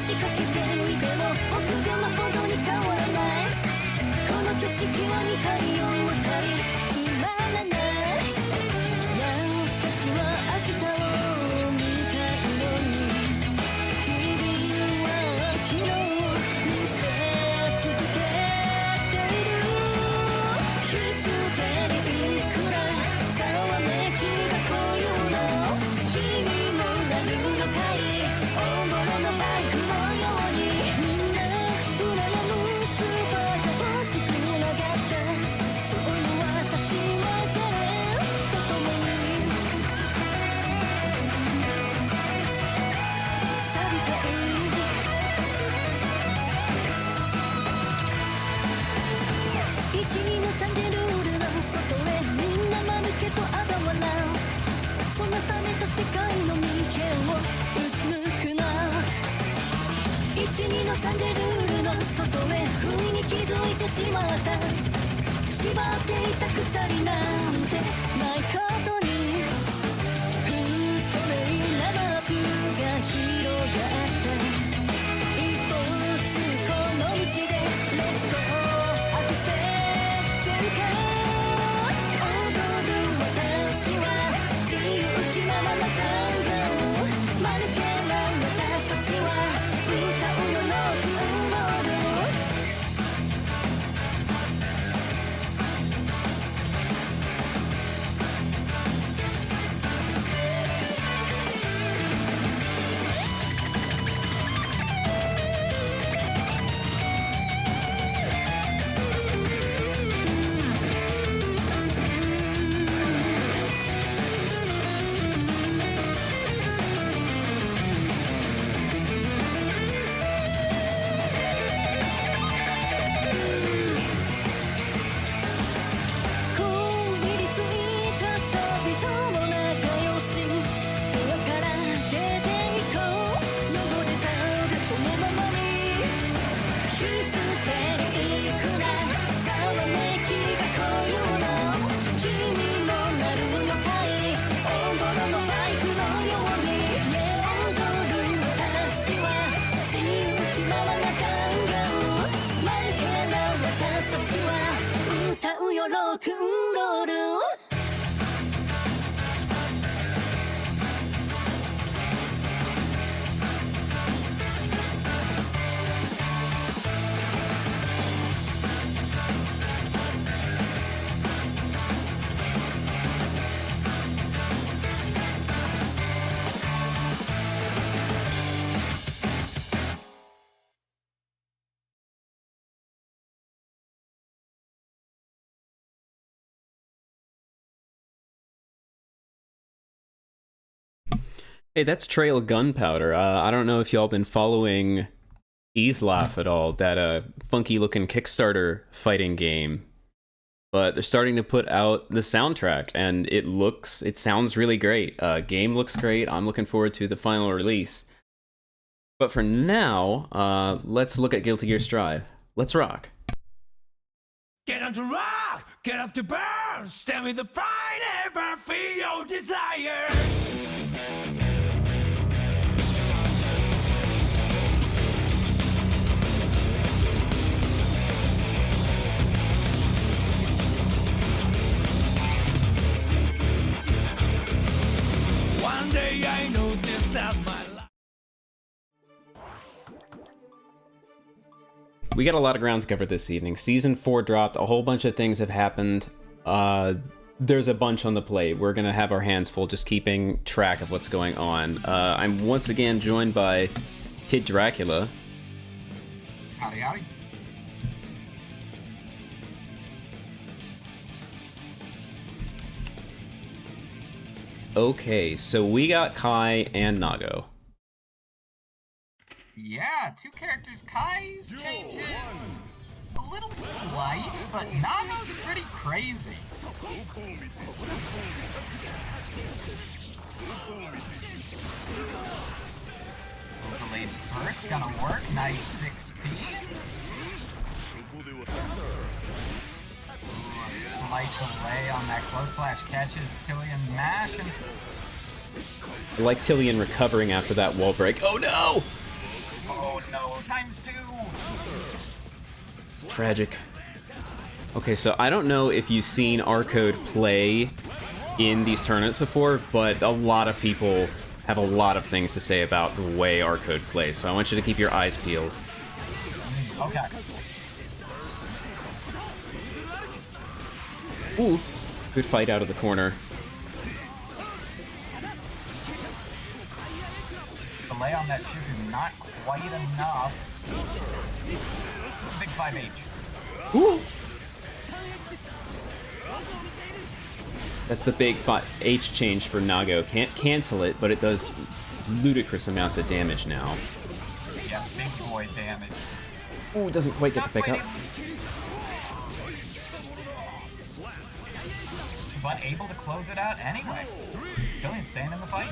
仕掛けてみても臆病なほどに変わらない。この景色は似たりようたりつまらない。私は明日を見たいのに TV は昨日見せ続けている。ヒステリックなざわめきがこうの君もなるのかい。大物のバイクのようにみんな羨むスーパーが欲しくなかった。そういう私は彼と共に錆びたい。12の3でルールの外へみんな間抜けと嘲笑う。そんな冷めた世界の眉間を打ち抜くな。12の3でルールの外へ不意に気づいてしまった。縛っていた鎖なんてないことに不透明なマップが広がった。一歩ずつこの道で Let's go アクセル全開。踊る私は自由気ままな単語。間抜けな私たちは歌うよロックンロール。Hey, that's Trail Gunpowder. I don't know if y'all been following Easlaugh at all, that funky-looking Kickstarter fighting game. But they're starting to put out the soundtrack, and it sounds really great. Game looks great. I'm looking forward to the final release. But for now, let's look at Guilty Gear Strive. Let's rock. Get on to rock, get up to burn, stand with the pride, ever feel your desire. One day I noticed that my life. We got a lot of ground to cover this evening. Season 4 dropped, a whole bunch of things have happened. There's a bunch on the plate. We're gonna have our hands full just keeping track of what's going on. I'm once again joined by KidDracula. Howdy, howdy. Okay, so we got Kai and Nago. Yeah, 2 characters. Kai's changes a little slight, but Nago's pretty crazy. Delayed burst gonna work. Nice 6p. Slight delay on that close slash catches. Tillion mashing. I like Tillion recovering after that wall break. Oh no! Oh no, times 2. Tragic. Okay, so I don't know if you've seen RCode play in these tournaments before, but a lot of people have a lot of things to say about the way RCode plays, so I want you to keep your eyes peeled. Okay. Ooh, good fight out of the corner. Delay on that Shizu, not quite enough. It's a big 5H. Ooh! That's the big H change for Nago. Can't cancel it, but it does ludicrous amounts of damage now. Yeah, big boy damage. Ooh, it doesn't quite get to pick up. But able to close it out anyway. Tillion staying in the fight.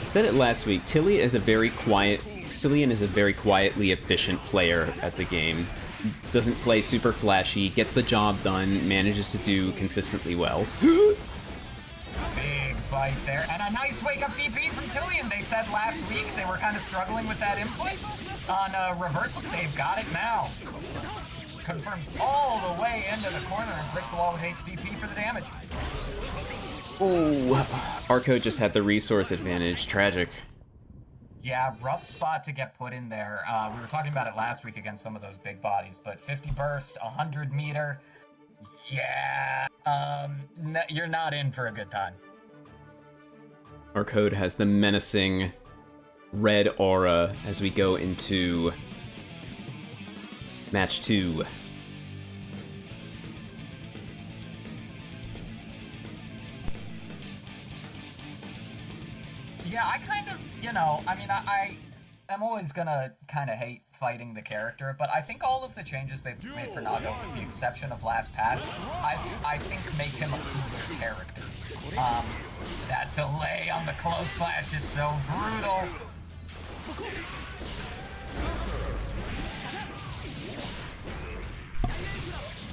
I said it last week. Tillion is a very quietly efficient player at the game. Doesn't play super flashy, gets the job done, manages to do consistently well. Big bite there, and a nice wake-up DP from Tillion. They said last week they were kind of struggling with that input on reversal. They've got it now. Confirms all the way into the corner and breaks the wall with HDP for the damage. Ooh, RCode just had the resource advantage. Tragic. Yeah, rough spot to get put in there. We were talking about it last week against some of those big bodies, but 50 burst, 100 meter. Yeah, you're not in for a good time. RCode has the menacing red aura as we go into match 2. Yeah, I kind of, I am always gonna kind of hate fighting the character, but I think all of the changes they've made for Nago, with the exception of last patch, I think make him a cooler character. That delay on the close slash is so brutal.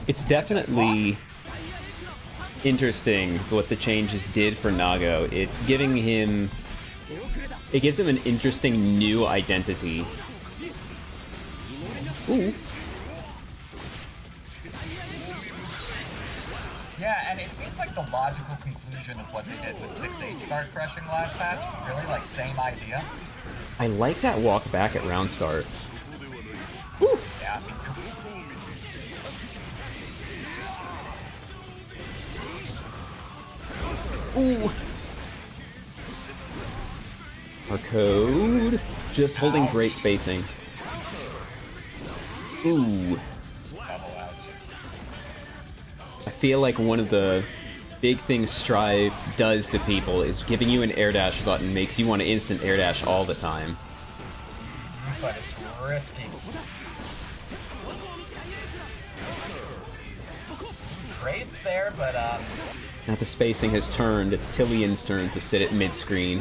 It's definitely interesting what the changes did for Nago. It gives him an interesting new identity. Ooh. Yeah, and it seems like the logical conclusion of what they did with 6H guard crushing last patch. Really, like, same idea. I like that walk back at round start. Ooh. Yeah. Ooh. RCode just holding great spacing. Ooh. I feel like one of the big things Strive does to people is giving you an air dash button makes you want to instant air dash all the time. But it's risky. Trade's there, but Now the spacing has turned. It's Tillion's turn to sit at mid-screen.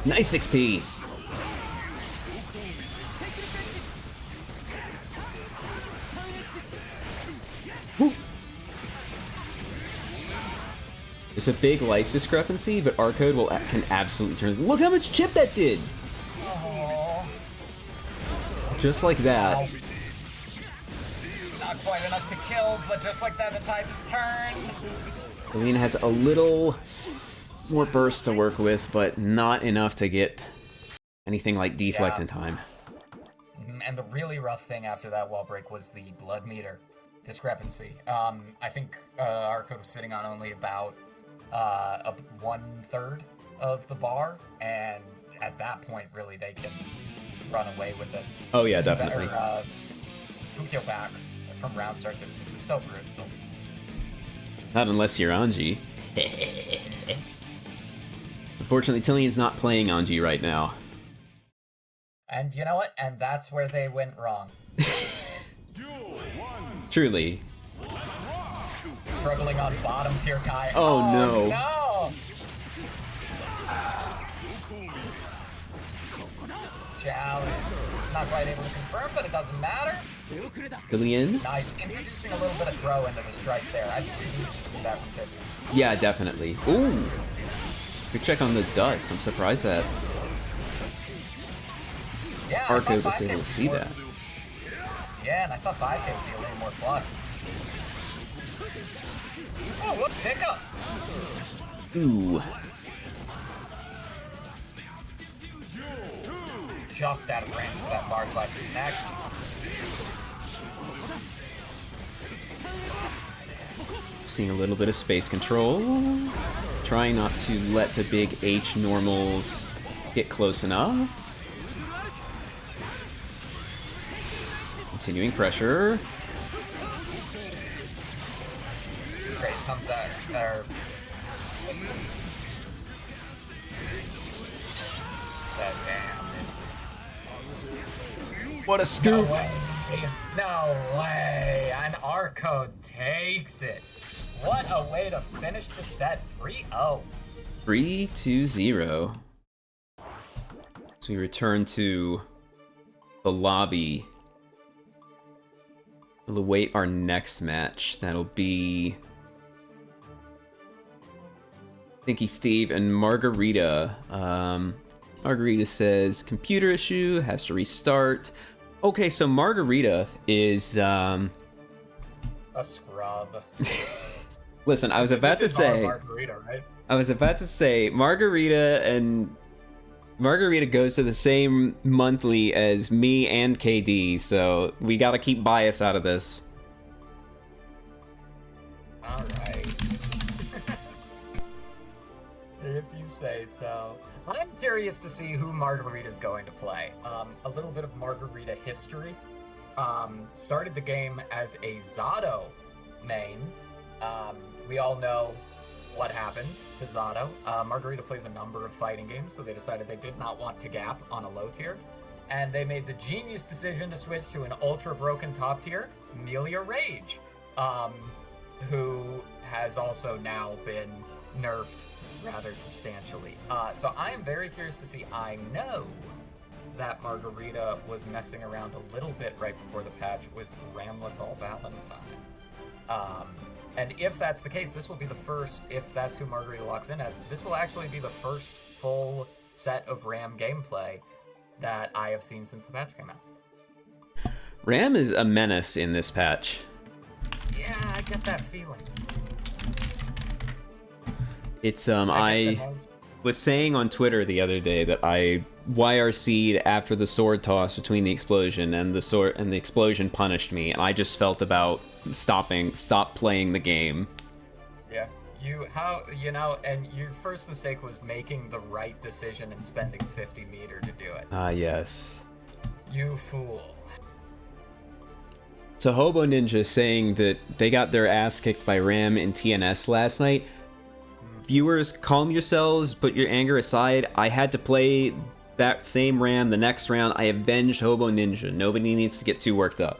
Nice XP! Woo. There's a big life discrepancy, but RCode can absolutely turn. Look how much chip that did! Just like that. Not quite enough to kill, but just like that, the tides have turned. Alina has a little more burst to work with, but not enough to get anything like deflect in time. And the really rough thing after that wall break was the blood meter discrepancy. I think RCode was sitting on only about 1/3 of the bar, and at that point, really, they can run away with it. Oh yeah, definitely. Fukio back from round start distance is so brutal. Not unless you're Anji. Unfortunately, Tillion's not playing Anji right now. And you know what? And that's where they went wrong. Truly. Struggling on bottom tier Kai. Oh, no. No! Challenge. Not quite able to confirm, but it doesn't matter. Tillion? Nice. Introducing a little bit of throw into the strike there. I think we need to see that from Tillion. Yeah, definitely. Ooh. Good check on the dust. I'm surprised that Yeah, RCode was able to see that. Yeah, and I thought 5K would be a little more plus. Oh, what pickup? Ooh. Just out of range for that bar slash next. Seeing a little bit of space control. Trying not to let the big H normals get close enough. Continuing pressure. Great, comes out. Damn. What a scoop! No way. No way. And RCode takes it. What a way to finish the set. 3-0. 3-2-0. So we return to the lobby. We'll await our next match. That'll be Thinky Steve and Margarita. Margarita says computer issue, has to restart. Okay, so Margarita is A scrub. Listen, I was about to say Margarita, right? I was about to say Margarita goes to the same monthly as me and KD, so we gotta keep bias out of this. Alright. If you say so. I'm curious to see who Margarita's going to play. A little bit of Margarita history. Started the game as a Zato main. We all know what happened to Zato. Margarita plays a number of fighting games, so they decided they did not want to gap on a low tier. And they made the genius decision to switch to an ultra broken top tier, Melia Rage, who has also now been nerfed rather substantially. So I am very curious to see. I know that Margarita was messing around a little bit right before the patch with Ramlethal Valentine. And if that's the case, this will be the first, if that's who Margarita locks in as, this will actually be the first full set of Ram gameplay that I have seen since the patch came out. Ram is a menace in this patch. Yeah, I get that feeling. It's I was saying on Twitter the other day that I YRC'd after the sword toss between the explosion, and the explosion punished me, and I just felt about stop playing the game. Yeah. And your first mistake was making the right decision and spending 50 meter to do it. Yes. You fool. So Hobo Ninja saying that they got their ass kicked by Ram in TNS last night. Viewers, calm yourselves, put your anger aside. I had to play that same Ram the next round. I avenged Hobo Ninja. Nobody needs to get too worked up.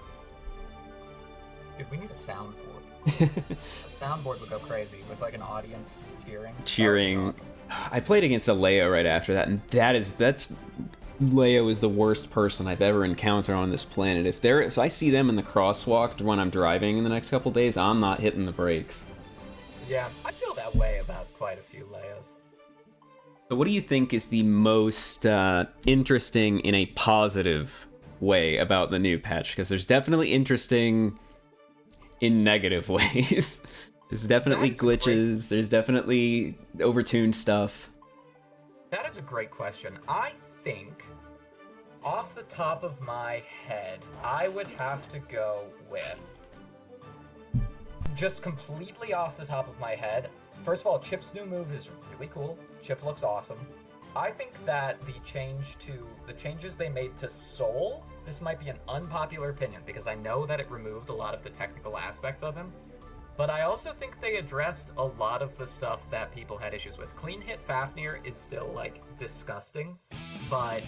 Dude, we need a soundboard. A soundboard would go crazy with like an audience cheering. Awesome. I played against a Leia right after that, and that's Leia is the worst person I've ever encountered on this planet. If I see them in the crosswalk when I'm driving in the next couple days, I'm not hitting the brakes. Yeah, I feel that way about quite a few Leias. So what do you think is the most interesting in a positive way about the new patch? Because there's definitely interesting in negative ways. There's definitely glitches, there's definitely overtuned stuff. That is a great question. I think, off the top of my head, I would have to go with, just completely off the top of my head, first of all, Chip's new move is really cool. Chip looks awesome. I think that the changes they made to Soul, this might be an unpopular opinion because I know that it removed a lot of the technical aspects of him. but I also think they addressed a lot of the stuff that people had issues with. Clean hit Fafnir is still, like, disgusting, but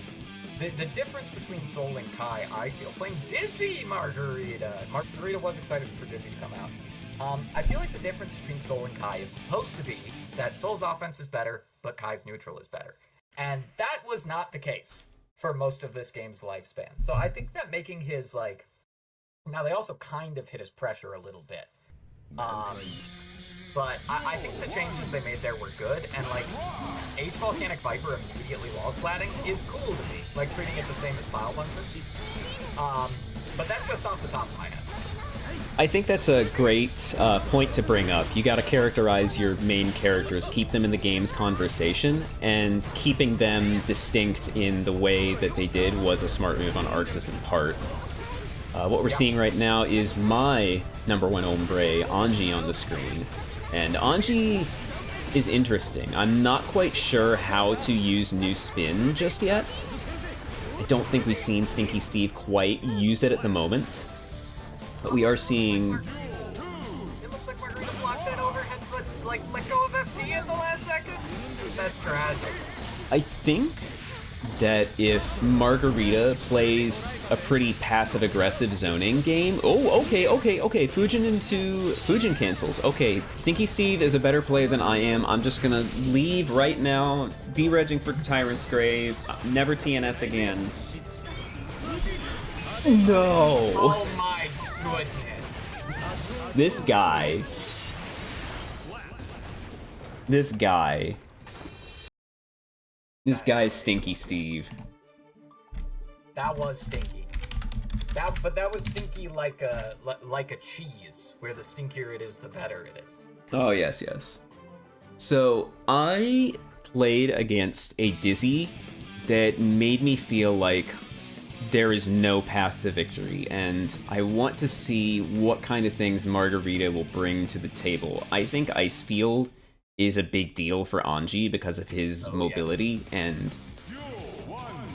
the difference between Soul and Kai, I feel, playing Dizzy Margarita. Margarita was excited for Dizzy to come out. I feel like the difference between Soul and Kai is supposed to be that Soul's offense is better, but Kai's neutral is better. And that was not the case for most of this game's lifespan. So I think that making his, like... Now, they also kind of hit his pressure a little bit. But I think the changes they made there were good, and, like, H Volcanic Viper immediately wall splatting is cool to me, like, treating it the same as Bile Bunker. But that's just off the top of my head. I think that's a great point to bring up. You gotta characterize your main characters, keep them in the game's conversation, and keeping them distinct in the way that they did was a smart move on Arxis in part. What we're seeing right now is my number one ombre, Anji, on the screen. And Anji is interesting. I'm not quite sure how to use New Spin just yet. I don't think we've seen Stinky Steve quite use it at the moment. But we are seeing... It looks like Margarita blocked that overhead, but, like, let go of FD at the last second? That's tragic. I think that if Margarita plays a pretty passive-aggressive zoning game... Oh, okay. Fujin cancels. Okay, Stinky Steve is a better player than I am. I'm just gonna leave right now, deregging for Tyrant's Grave, never TNS again. No! Oh my goodness. This guy... This guy's Stinky Steve. That was stinky. But that was stinky like a cheese, where the stinkier it is, the better it is. Oh, yes. So, I played against a Dizzy that made me feel like there is no path to victory, and I want to see what kind of things Margarita will bring to the table. I think Icefield is a big deal for Anji because of his mobility and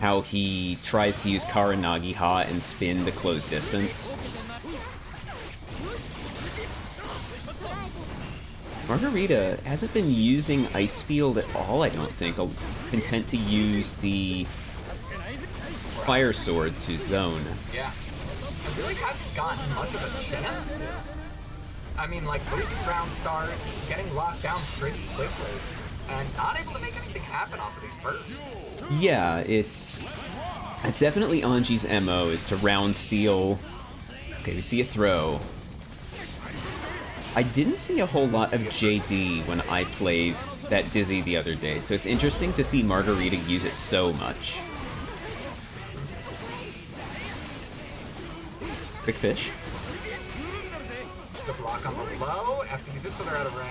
how he tries to use Karanagi Ha and spin to close distance. Margarita hasn't been using Icefield at all, I don't think. Content to use the Fire Sword to zone. Yeah. It really hasn't gotten much of a chance to. I mean, like, losing round start, getting locked down pretty quickly, and not able to make anything happen off of these bursts. Yeah, it's definitely Anji's MO, is to round steal. Okay, we see a throw. I didn't see a whole lot of JD when I played that Dizzy the other day, so it's interesting to see Margarita use it so much. Quick fish. The block on the low, FD's it so they're out of range.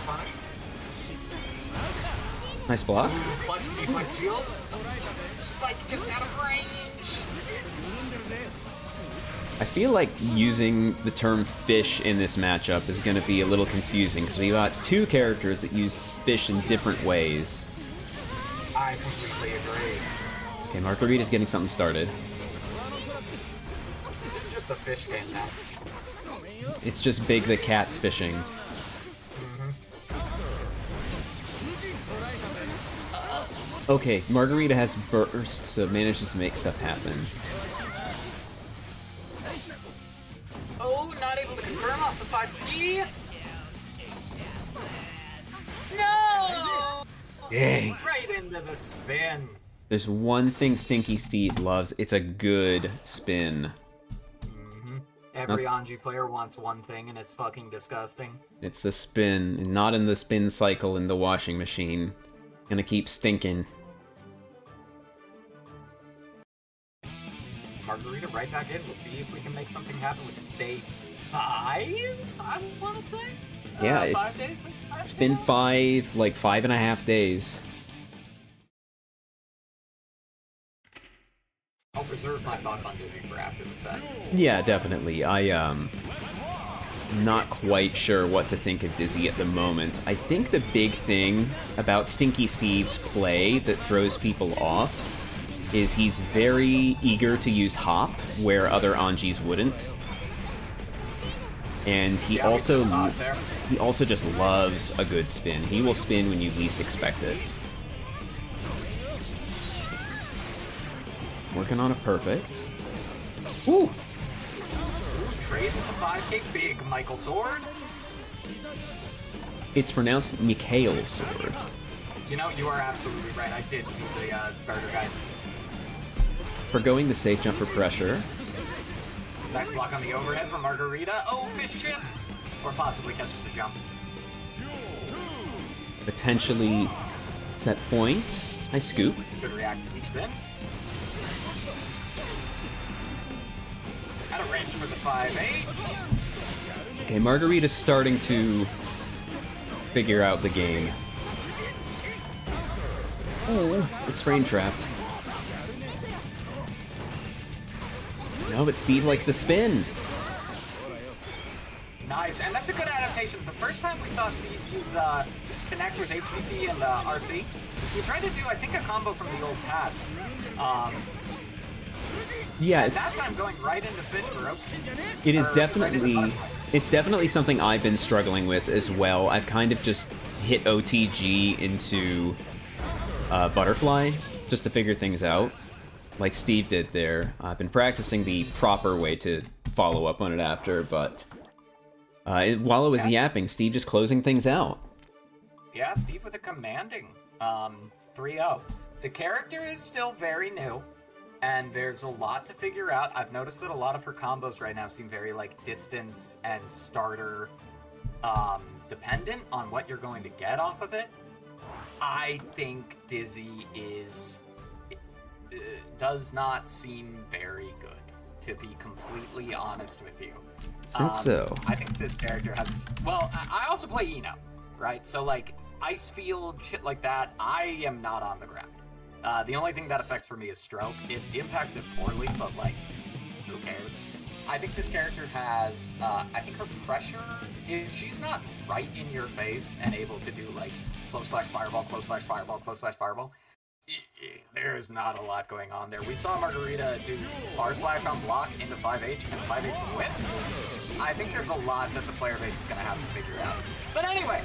Punish. Nice block. Clutch deflect shield. Spike just out of range. I feel like using the term fish in this matchup is going to be a little confusing because we got two characters that use fish in different ways. I completely agree. Okay, Margarita's getting something started. It's just a fish game now. It's just Big the Cat's fishing. Okay, Margarita has burst, so manages to make stuff happen. Oh, not able to confirm off the 5P. No! Dang. Right into the spin. There's one thing Stinky Steve loves. It's a good spin. Every Anji player wants one thing, and it's fucking disgusting. It's the spin, not in the spin cycle in the washing machine. Gonna keep stinking. Margarita right back in. We'll see if we can make something happen with this day 5, I want to say? Yeah, 5 days? It's been 5.5 days. I'll reserve my thoughts on Dizzy for after the set. Yeah, definitely. Not quite sure what to think of Dizzy at the moment. I think the big thing about Stinky Steve's play that throws people off is he's very eager to use Hop where other Anjis wouldn't. And he Yeah, we also just saw it there. just loves a good spin. He will spin when you least expect it. Working on a perfect. Woo! Trades the 5K big, Michael Sword. It's pronounced Mikhail's sword. You know, you are absolutely right. I did see the starter guide. Forgoing the safe jump for pressure. Nice block on the overhead from Margarita. Oh, fish chips! Or possibly catches a jump. Potentially set point. Nice scoop. Good reactive spin. Out of range for the 5-8. Okay, Margarita's starting to figure out the game. Oh, it's frame trapped. No, but Steve likes to spin. Nice, and that's a good adaptation. The first time we saw Steve use Connect with HDP and RC, he tried to do, I think, a combo from the old pad. Yeah, That time going right into fish for roast. it is Or definitely, right into butterfly. it's definitely something I've been struggling with as well. I've kind of just hit OTG into butterfly just to figure things out, like Steve did there. I've been practicing the proper way to follow up on it after, but while I was yapping, Steve just closing things out. Yeah, Steve with a commanding 3-0. The character is still very new, and there's a lot to figure out. I've noticed that a lot of her combos right now seem very like distance and starter dependent on what you're going to get off of it. I think Dizzy does not seem very good, to be completely honest with you. Is that so? I think this character has... Well, I also play Eno, right? So, like, Ice Field, shit like that, I am not on the ground. The only thing that affects for me is stroke. It impacts it poorly, but, like, who cares? I think this character has... I think her pressure, if she's not right in your face and able to do, like, close/fireball, close/fireball, close/fireball, there's not a lot going on there. We saw Margarita do far slash on block into 5H, and 5H whiffs. I think there's a lot that the player base is going to have to figure out. But anyway,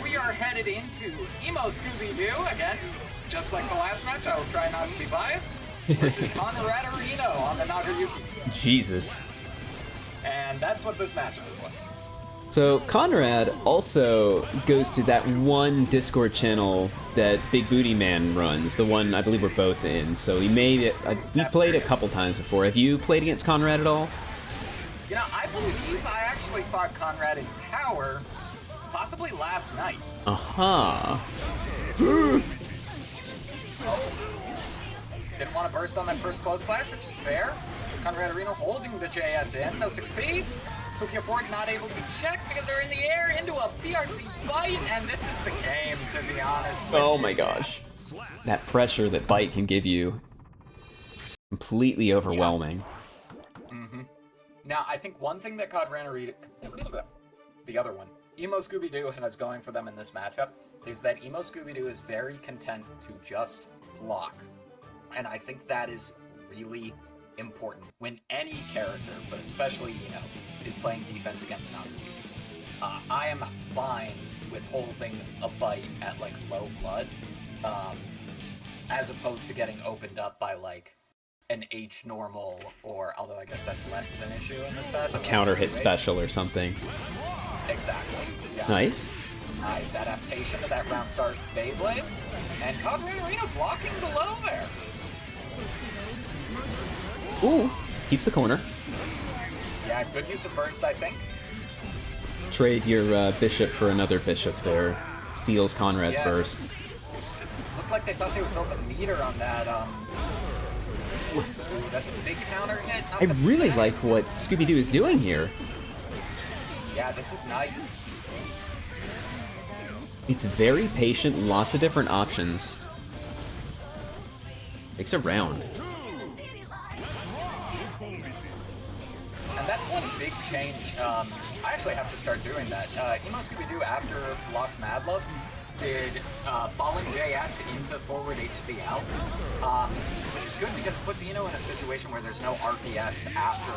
we are headed into EmoScoobyDoo again. Just like the last match, I will try not to be biased. Versus Conraderino on the Nagayuki. Jesus. And that's what this matchup is like. So Conrad also goes to that one Discord channel that Big Booty Man runs, the one I believe we're both in. So he made it. We've played a couple times before. Have you played against Conrad at all? You know, I believe I actually fought Conrad in Tower, possibly last night. Uh-huh. Didn't want to burst on that first close slash, which is fair. Conraderino holding the JS in, no 6P. Fukia Ford not able to be checked because they're in the air into a BRC bite, and this is the game, to be honest with Oh you. my gosh. That pressure that Bite can give you. Completely overwhelming. Mm-hmm. Now, I think one thing that Conraderino... The other one. EmoScoobyDoo has going for them in this matchup is that EmoScoobyDoo is very content to just block. And I think that is really important when any character, but especially is playing defense against Nagayuki. I am fine with holding a bite at like low blood, as opposed to getting opened up by like an H normal, or although I guess that's less of an issue in this battle. A counter hit special or something. Exactly. Yeah. Nice. Nice adaptation to that round start Beyblade, and Conraderino blocking below there. Ooh, keeps the corner. Yeah, good use of burst, I think. Trade your bishop for another bishop there. Steals Conrad's Yeah. burst. Looked like they thought they would build a meter on that. Ooh, that's a big counter hit. Not I the really best. like what Scooby-Doo is doing here. Yeah, this is nice. It's very patient, lots of different options. Takes a round. And that's one big change. I actually have to start doing that. EmoScoobyDoo, after Block Madlove, did falling JS into forward HC out, which is good because it puts Eno in a situation where there's no RPS after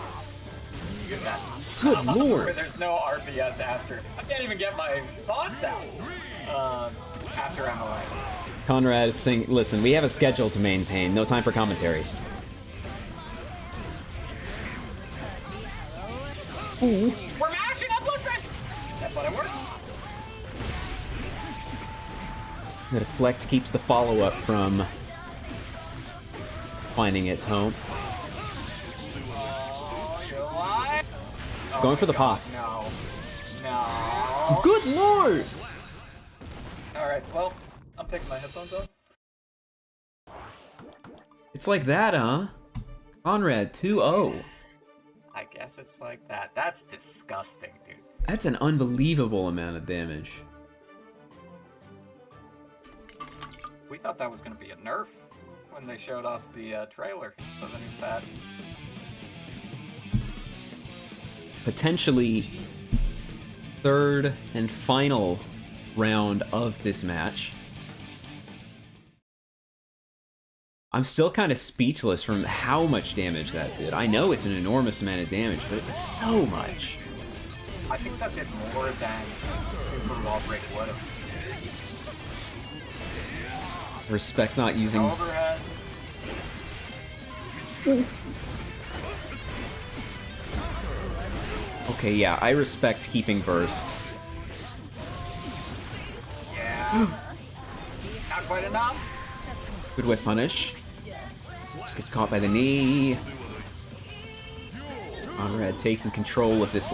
Look at that. Good lord. There's no RPS after. I can't even get my thoughts out after MLA. Conrad is saying, listen, we have a schedule to maintain. No time for commentary. Ooh. We're mashing up plus friend! But it works. The deflect keeps the follow-up from finding its home. Oh, you're alive? Oh Going for the God, pop. No. No. Good lord! Alright, well, I'm taking my headphones off. It's like that, huh? Conrad, 2-0. I guess it's like that. That's disgusting, dude. That's an unbelievable amount of damage. We thought that was going to be a nerf when they showed off the trailer for the new patch. Potentially third and final round of this match. I'm still kind of speechless from how much damage that did. I know it's an enormous amount of damage, but it was so much. I think that did more than Super Wall Break would have. Respect not using... Overhead. Okay, yeah, I respect keeping burst. Yeah. Not quite enough. Good whip punish. Just gets caught by the knee. Conrad taking control of this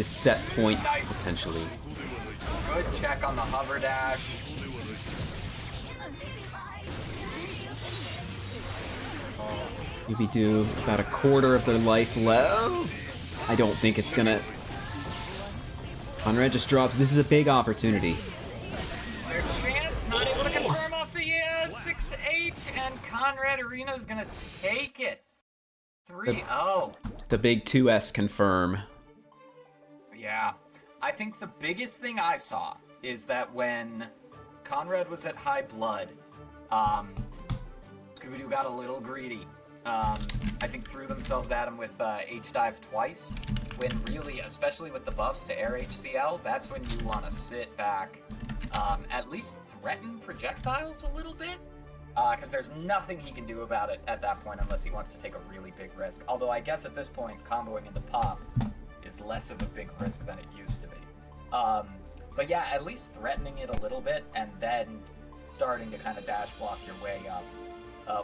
set point, potentially. Good check on the hover dash. WeebCup, about a quarter of their life left. I don't think it's gonna... Conrad just drops. This is a big opportunity. Their chance, not able to confirm off the 6H, and Conraderino is gonna take it. 3-0. The big 2S confirm. Yeah. I think the biggest thing I saw is that when Conrad was at high blood, Scooby-Doo got a little greedy. I think threw themselves at him with H-Dive twice, when really, especially with the buffs to Air HCL, that's when you want to sit back, at least threaten projectiles a little bit, because there's nothing he can do about it at that point unless he wants to take a really big risk. Although I guess at this point, comboing into pop is less of a big risk than it used to be. But yeah, at least threatening it a little bit, and then starting to kind of dash block your way up.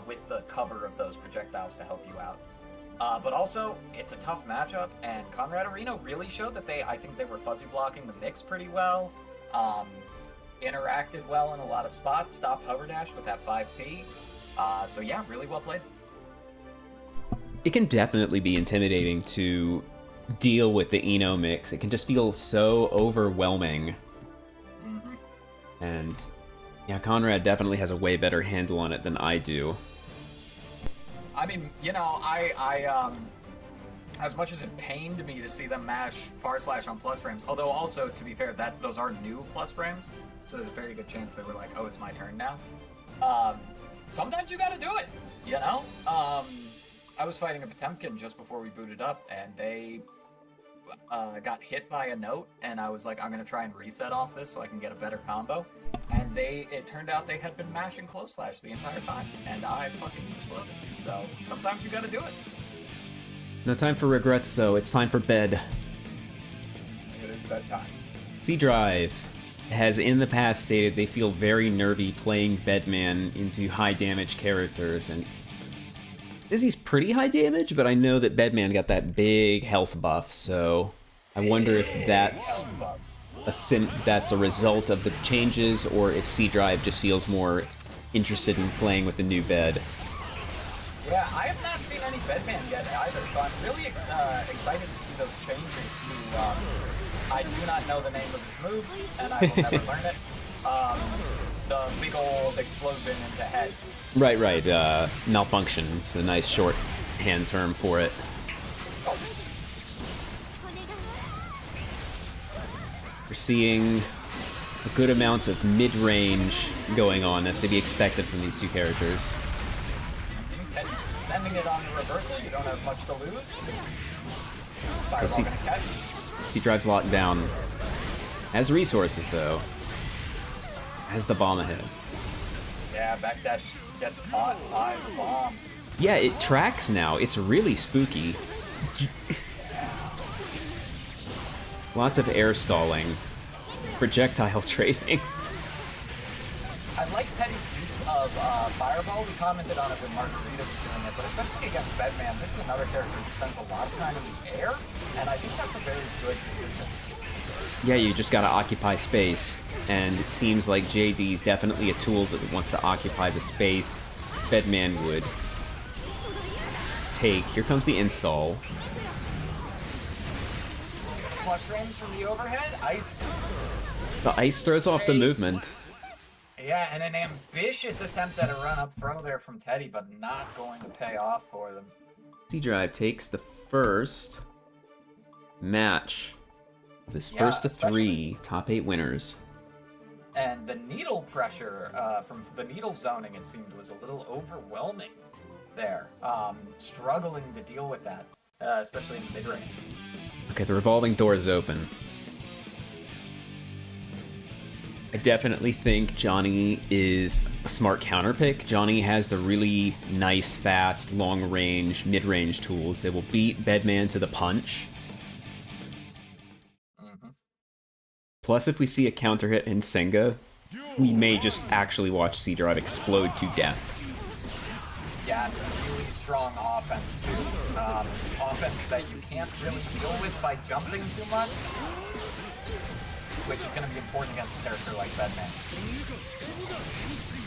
With the cover of those projectiles to help you out. But also, it's a tough matchup, and Conraderino really showed that I think they were fuzzy blocking the mix pretty well, interacted well in a lot of spots, stopped hover dash with that 5P. So yeah, really well played. It can definitely be intimidating to deal with the Eno mix. It can just feel so overwhelming. Mm-hmm. And... yeah, Conrad definitely has a way better handle on it than I do. I mean, you know, I as much as it pained me to see them mash // on plus frames, although also, to be fair, those are new plus frames, so there's a very good chance they were like, oh, it's my turn now. Sometimes you gotta do it, you know? I was fighting a Potemkin just before we booted up, and they got hit by a note, and I was like, I'm gonna try and reset off this so I can get a better combo. And it turned out they had been mashing close / the entire time, and I fucking exploded. So sometimes you gotta do it. No time for regrets, though. It's time for bed. It is bedtime. C-Drive has in the past stated they feel very nervy playing Bedman into high damage characters, and Dizzy's pretty high damage, but I know that Bedman got that big health buff, so I wonder if that's a result of the changes, or if C-Drive just feels more interested in playing with the new bed. Yeah, I have not seen any Bedman yet either, so I'm really excited to see those changes to, I do not know the name of his moves, and I will never learn it. The big old explosion into head. Right, malfunction. It's a nice shorthand term for it. Oh. We're seeing a good amount of mid-range going on, as to be expected from these two characters. 10%. ending it on the reversal, you don't have much to lose. Fireball see- gonna catch. C-Drive's locked down. Has resources, though. Has the bomb ahead. Yeah, backdash gets caught by the bomb. Yeah, it tracks now. It's really spooky. Lots of air stalling. Projectile trading. I like Teddy's use of Fireball. We commented on it when Margarita was doing it, but especially against Bedman, this is another character who spends a lot of time in the air, and I think that's a very good decision. Yeah, you just gotta occupy space. And it seems like JD's definitely a tool that wants to occupy the space Bedman would take. Here comes the install. Plus range from the overhead, ice. The ice throws off the movement. Yeah, and an ambitious attempt at a run-up throw there from Teddy, but not going to pay off for them. C-Drive takes the first match. This first of three top 8 winners. And the needle pressure from the needle zoning, it seemed, was a little overwhelming there. Struggling to deal with that, especially in the mid-range. Okay, the revolving door is open. I definitely think Johnny is a smart counter pick. Johnny has the really nice, fast, long-range, mid-range tools that will beat Bedman to the punch. Plus, if we see a counter hit in Senga, we may just actually watch C-Drive explode to death. Yeah, really strong offense, too. Offense that you can't really deal with by jumping too much, which is going to be important against a character like Bedman.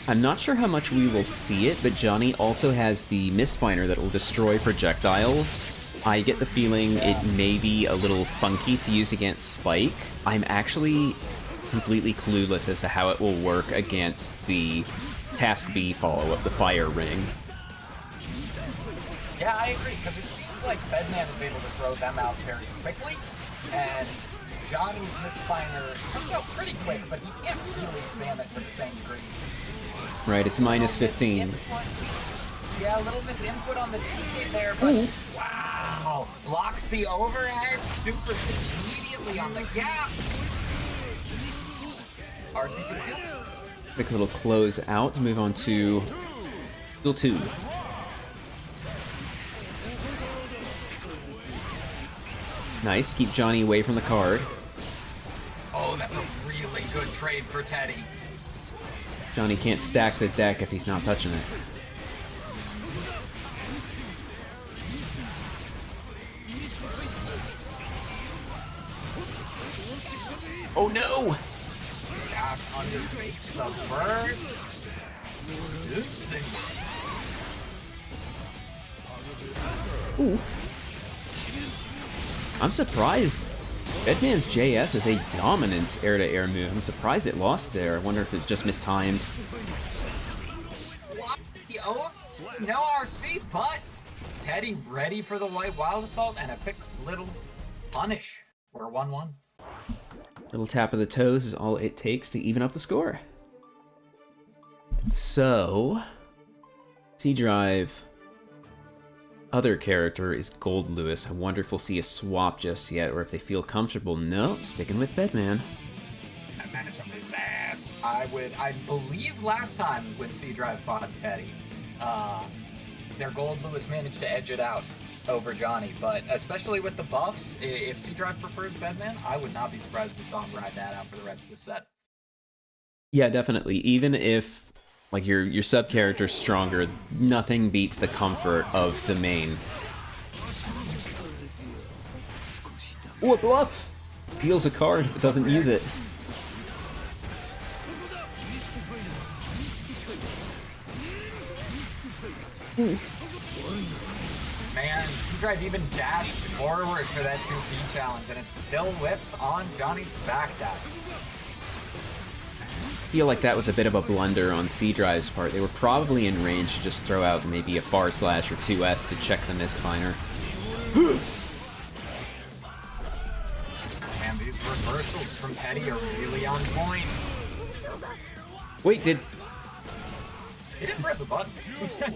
I'm not sure how much we will see it, but Johnny also has the Mistfinder that will destroy projectiles. I get the feeling it may be a little funky to use against Spike. I'm actually completely clueless as to how it will work against the Task B follow-up, the Fire Ring. Yeah, I agree, because it seems like Bedman is able to throw them out very quickly, and Johnny's Mistfinder comes out pretty quick, but he can't really spam it to the same degree. Right, it's minus 15. Yeah, a little misinput on the TK there, but wow! Blocks the overhead, super immediately on the gap. RCC kill. Quick little close out to move on to Duel 2. Nice, keep Johnny away from the card. Oh, that's a really good trade for Teddy. Johnny can't stack the deck if he's not touching it. Oh no! Gosh, undertakes the first. Ooh. I'm surprised. Bedman's JS is a dominant air-to-air move. I'm surprised it lost there. I wonder if it just mistimed. No RC, but Teddy ready for the White Wild Assault and a quick little punish. We're 1-1. Little tap of the toes is all it takes to even up the score. So, C-Drive, other character is Gold Lewis. I wonder if we'll see a swap just yet, or if they feel comfortable. No, sticking with Bedman. That matchup his ass. I believe last time when C-Drive fought Teddy, their Gold Lewis managed to edge it out over Johnny, but especially with the buffs, if C-Drive prefers Bedman, I would not be surprised if we saw him ride that out for the rest of the set. Yeah, definitely. Even if like your sub character's stronger, nothing beats the comfort of the main. Ooh, a bluff! Deals a card, but doesn't use it. Man, C-Drive even dashed forward for that 2P challenge, and it still whiffs on Johnny's back dash. I feel like that was a bit of a blunder on C-Drive's part. They were probably in range to just throw out maybe a far slash or 2S to check the Mistfinder. Man, these reversals from Teddy are really on point. Wait, did... He didn't press a button.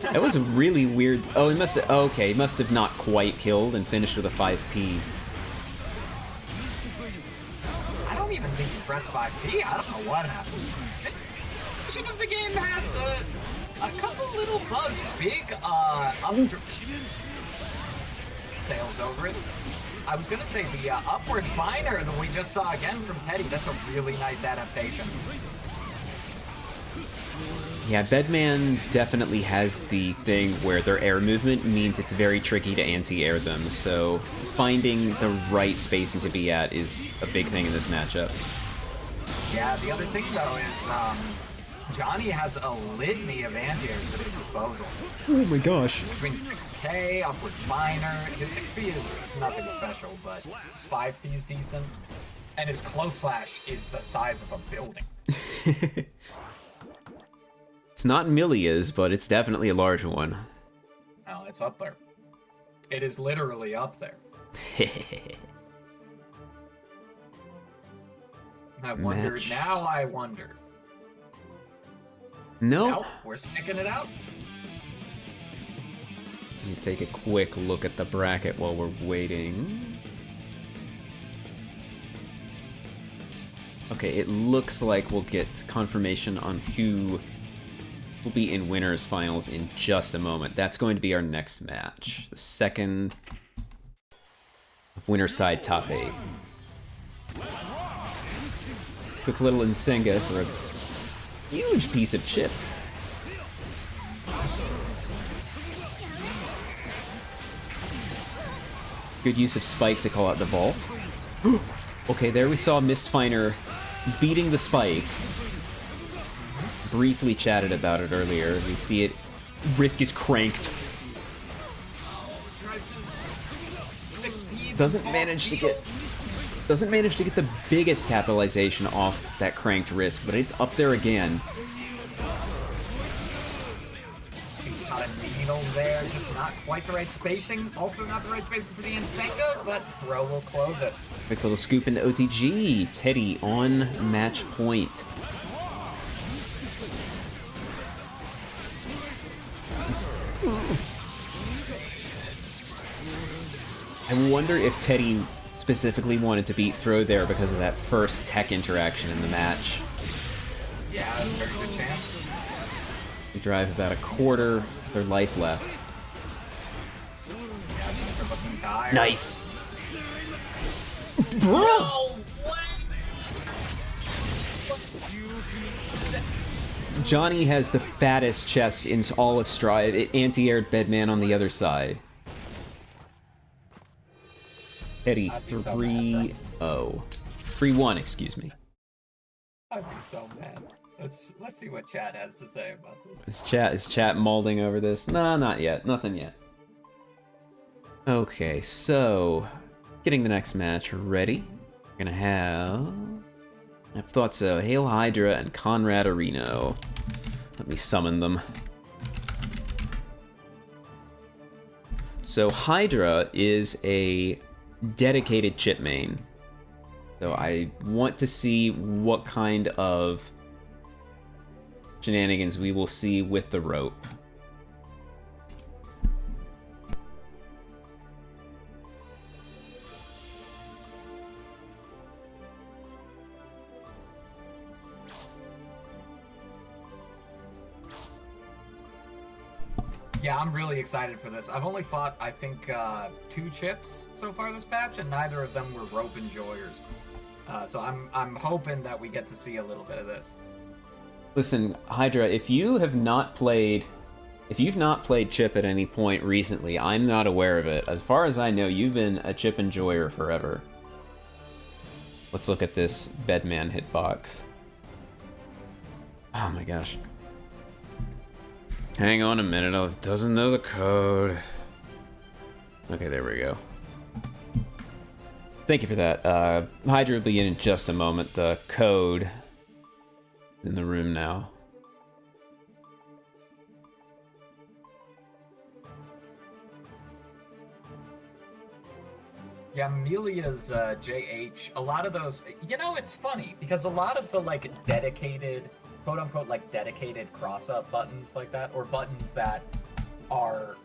That was a really weird... Oh, he must have... Okay, he must have not quite killed and finished with a 5P. I don't even think he pressed 5P. I don't know what happened. This version of the game has a couple little bugs. Big, sails over it. I was gonna say the upward finer that we just saw again from Teddy. That's a really nice adaptation. Yeah, Bedman definitely has the thing where their air movement means it's very tricky to anti-air them, so finding the right spacing to be at is a big thing in this matchup. Yeah, the other thing though is Johnny has a litany of anti-airs at his disposal. Oh my gosh. Between 6K, upward finer, his 6P is nothing special, but his 5P is decent, and his close slash is the size of a building. It's not millias, but it's definitely a large one. Oh, it's up there. It is literally up there. I wonder, Match. now I wonder. No. Nope, we're sticking it out. Let me take a quick look at the bracket while we're waiting. Okay, it looks like we'll get confirmation on who will be in winners finals in just a moment. That's going to be our next match. The second winner side top 8. Quick little Nsenga for a huge piece of chip. Good use of Spike to call out the vault. Okay, there we saw Mistfiner beating the Spike. Briefly chatted about it earlier. We see it. Risk is cranked. Doesn't manage to get the biggest capitalization off that cranked Risk, but it's up there again. Got a needle there, just not quite the right spacing. Also not the right spacing for the Nsenga, but throw will close it. Quick little scoop into OTG. Teddy on match point. I wonder if Teddy specifically wanted to beat Throw there because of that first tech interaction in the match. Yeah, very good chance. We drive about a quarter of their life left. Yeah, these are looking dire. Nice! No way! Johnny has the fattest chest in all of Stride. It anti-aired Bedman on the other side. Eddie, 3-0. 3-1, excuse me. I'd be so mad. Let's see what chat has to say about this. Is chat molding over this? No, not yet. Nothing yet. Okay, so getting the next match ready. We're gonna have... I thought so. Hail Hydra and Conraderino. Let me summon them. So Hydra is a dedicated chip main. So I want to see what kind of shenanigans we will see with the rope. Yeah, I'm really excited for this. I've only fought, I think, 2 chips so far this patch, and neither of them were rope enjoyers. So I'm hoping that we get to see a little bit of this. Listen, Hydra, if you've not played chip at any point recently, I'm not aware of it. As far as I know, you've been a chip enjoyer forever. Let's look at this Bedman hitbox. Oh my gosh. Hang on a minute, it doesn't know the code. Okay, there we go. Thank you for that. Hydra will be in just a moment. The code is in the room now. Yeah, Amelia's JH, a lot of those, you know, it's funny, because a lot of the, like, dedicated quote-unquote like dedicated cross-up buttons like that, or buttons that are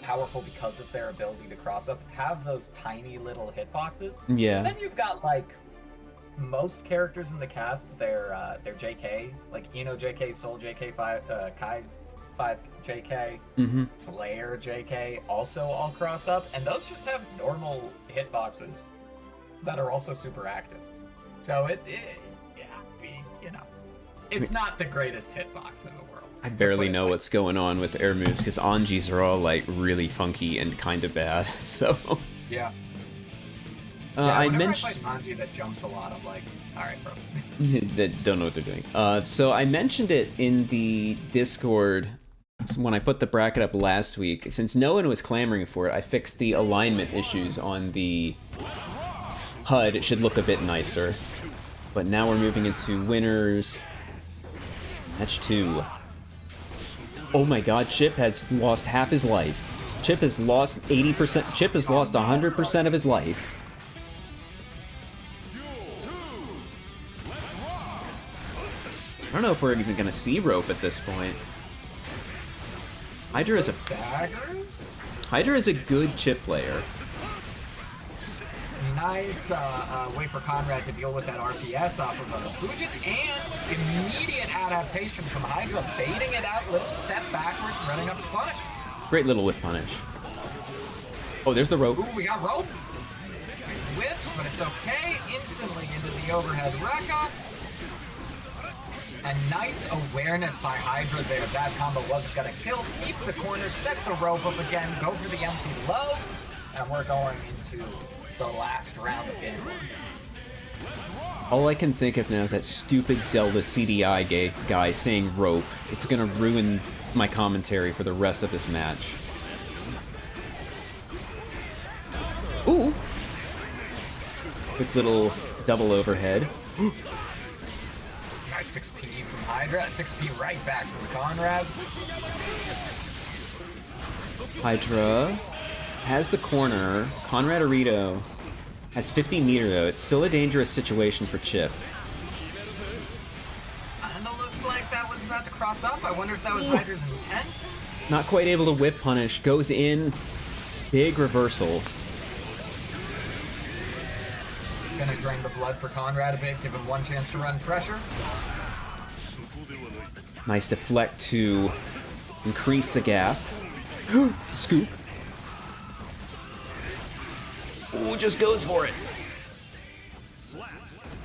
powerful because of their ability to cross-up, have those tiny little hitboxes. Yeah. And then you've got like most characters in the cast, they're JK, like Eno JK, Soul JK, Kai 5 JK, Slayer JK, also all cross up, and those just have normal hitboxes that are also super active. So it's not the greatest hitbox in the world. I barely know what's going on with air moves because Anji's are all like really funky and kind of bad. So yeah. I whenever mentioned I fight Anji that jumps a lot, I'm like, all right, bro. that don't know what they're doing. So I mentioned it in the Discord when I put the bracket up last week. Since no one was clamoring for it, I fixed the alignment issues on the HUD. It should look a bit nicer. But now we're moving into winners. Match 2. Oh my god, Chip has lost half his life. Chip has lost 80%. Chip has lost 100% of his life. I don't know if we're even going to see rope at this point. Hydra is a good chip player. Nice way for Conrad to deal with that RPS off of Fujin, and immediate adaptation from Hydra, baiting it out, little step backwards, running up to punish. Great little whiff punish. Oh, there's the rope. Ooh, we got rope. Whiffs, but it's okay. Instantly into the overhead Rekka. A nice awareness by Hydra there. That combo wasn't gonna kill. Keep the corner, set the rope up again, go for the empty low, and we're going into the last round of game 1. All I can think of now is that stupid Zelda CDI guy saying rope. It's gonna ruin my commentary for the rest of this match. Ooh! Quick little double overhead. Nice 6P from Hydra, 6P right back from Conrad. Hydra has the corner. Conraderino has 50 meter though. It's still a dangerous situation for Chip. Kinda looked like that was about to cross up. I wonder if that was Hydra's intent. Not quite able to whip punish. Goes in. Big reversal. Gonna drain the blood for Conrad a bit, give him one chance to run pressure. Nice deflect to increase the gap. Scoop. Ooh, just goes for it.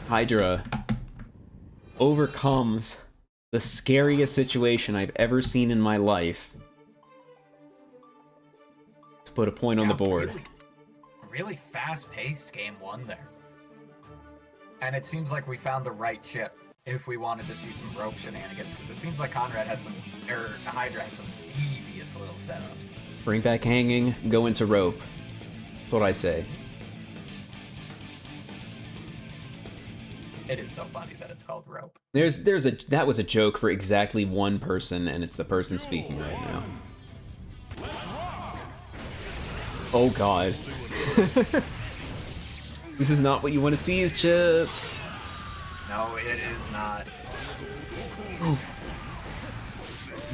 Hydra overcomes the scariest situation I've ever seen in my life to put a point on the board. Really fast-paced game 1 there. And it seems like we found the right chip if we wanted to see some rope shenanigans, because it seems like Conrad has some, or Hydra has some devious little setups. Bring back hanging, go into rope. That's what I say. It is so funny that it's called rope. That was a joke for exactly one person, and it's the person speaking right now. Oh god. This is not what you want to see, is Chip. No, it is not.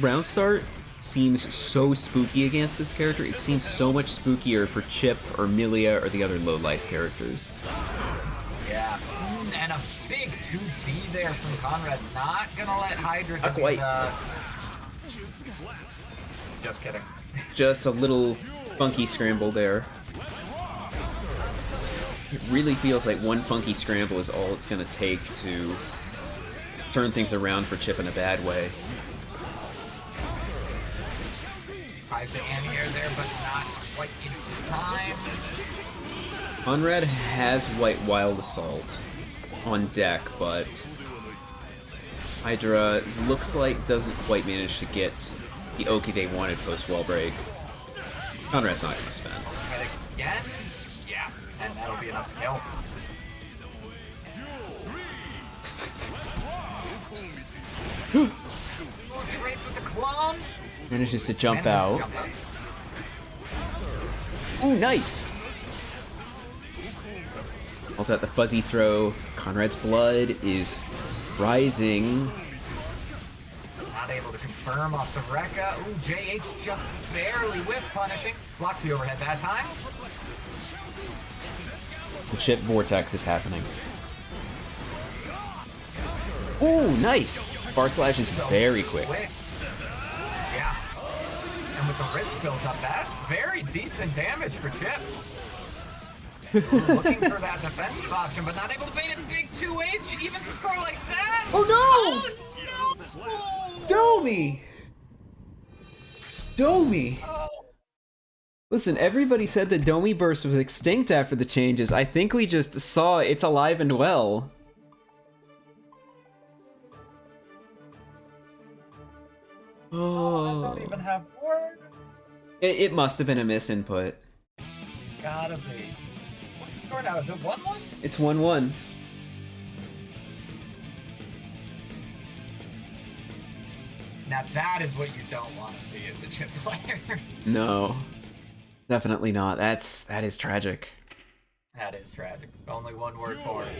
Round start seems so spooky against this character. It seems so much spookier for Chip or Milia or the other low life characters. Yeah, and a big 2D there from Conrad. Not gonna let Hydra Not quite. Just kidding. Just a little funky scramble there. It really feels like one funky scramble is all it's gonna take to turn things around for Chip in a bad way. Tries to anti-air there, but not quite in time. Conrad has White Wild Assault on deck, but Hydra looks like doesn't quite manage to get the Oki they wanted post-wall break. Conrad's not gonna spend. And again? Yeah, and that'll be enough to kill. Ooh, trades with the clone. Manages to jump out. Ooh, nice! Also at the fuzzy throw, Conrad's blood is rising. confirm off the Rekka. Ooh, JH just barely whiff punishing. Blocks the overhead that time. The chip vortex is happening. Ooh, nice! Bar slash is very quick. Yeah. And with the risk built up, that's very decent damage for Chip. Ooh, looking for that defensive option, but not able to bait it. Big 2H, even score like that. Oh no! Oh, no! Domi! Domi! Oh. Listen, everybody said that Domi Burst was extinct after the changes. I think we just saw it's alive and well. Oh, I don't even have words. It must have been a misinput. Gotta be. What's the score now? Is it 1-1? It's 1-1. Now that is what you don't want to see as a Chip player. No. Definitely not. That is tragic. That is tragic. Only one word for it.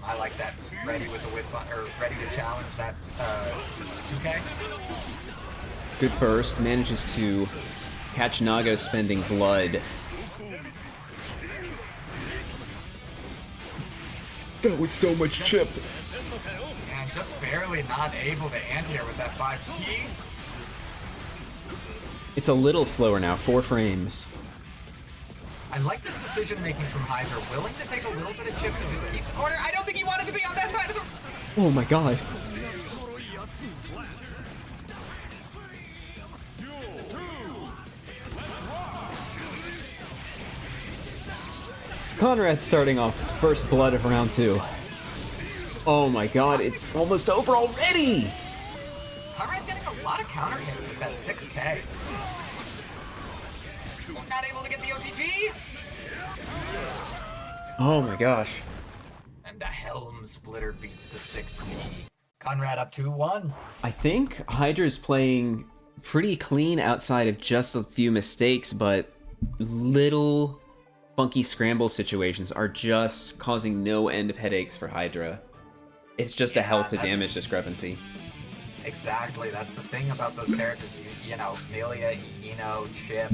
I like that. Ready with the whip, or ready to challenge that 2K. Good burst. Manages to catch Nago spending blood. That was so much chip. And just barely not able to anti-air with that 5P. It's a little slower now. 4 frames. I like this decision making from Hydra. Willing to take a little bit of chip to just keep the corner. I don't think he wanted to be on that side of the... Oh my god. Conrad's starting off with the first blood of round 2. Oh my god, it's almost over already! Conrad getting a lot of counter hits with that 6K. Not able to get the OTG. Oh my gosh. And the Helm Splitter beats the 6P. Conrad up 2-1. I think Hydra's playing pretty clean outside of just a few mistakes, but little funky scramble situations are just causing no end of headaches for Hydra. It's just a health to damage discrepancy. Exactly, that's the thing about those characters. You know, Melia, Eno, Chip.